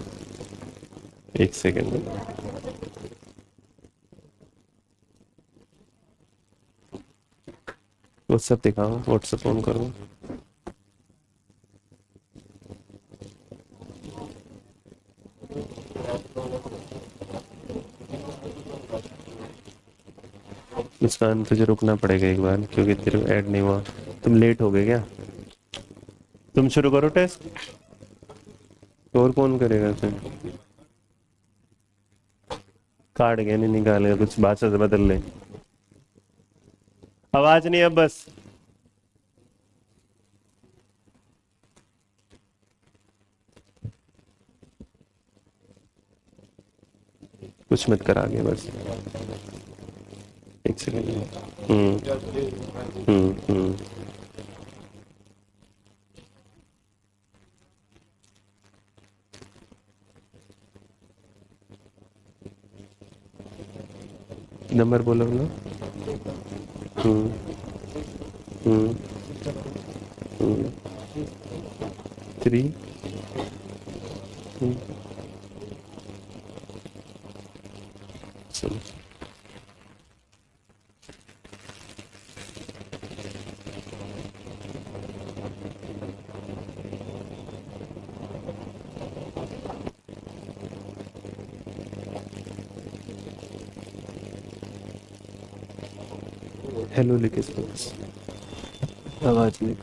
एक सेकंड, व्हाट्सएप दिखाओ, व्हाट्सएप ऑन करो। मुस्कान तुझे रुकना पड़ेगा एक बार क्योंकि तेरे ऐड नहीं हुआ, तुम लेट हो गए क्या? तुम शुरू करो टेस्ट, और कौन करेगा तुम? कार्ड गया नहीं निकालेगा, कुछ भाषा से बदल ले, आवाज नहीं अब बस। कुछ मत कर आगे बस। एक सेकंड। हम्म। नंबर बोलो ना। हम्म हम्म 3 चलो। हेलो लिख इसको बस, आवाज नहीं।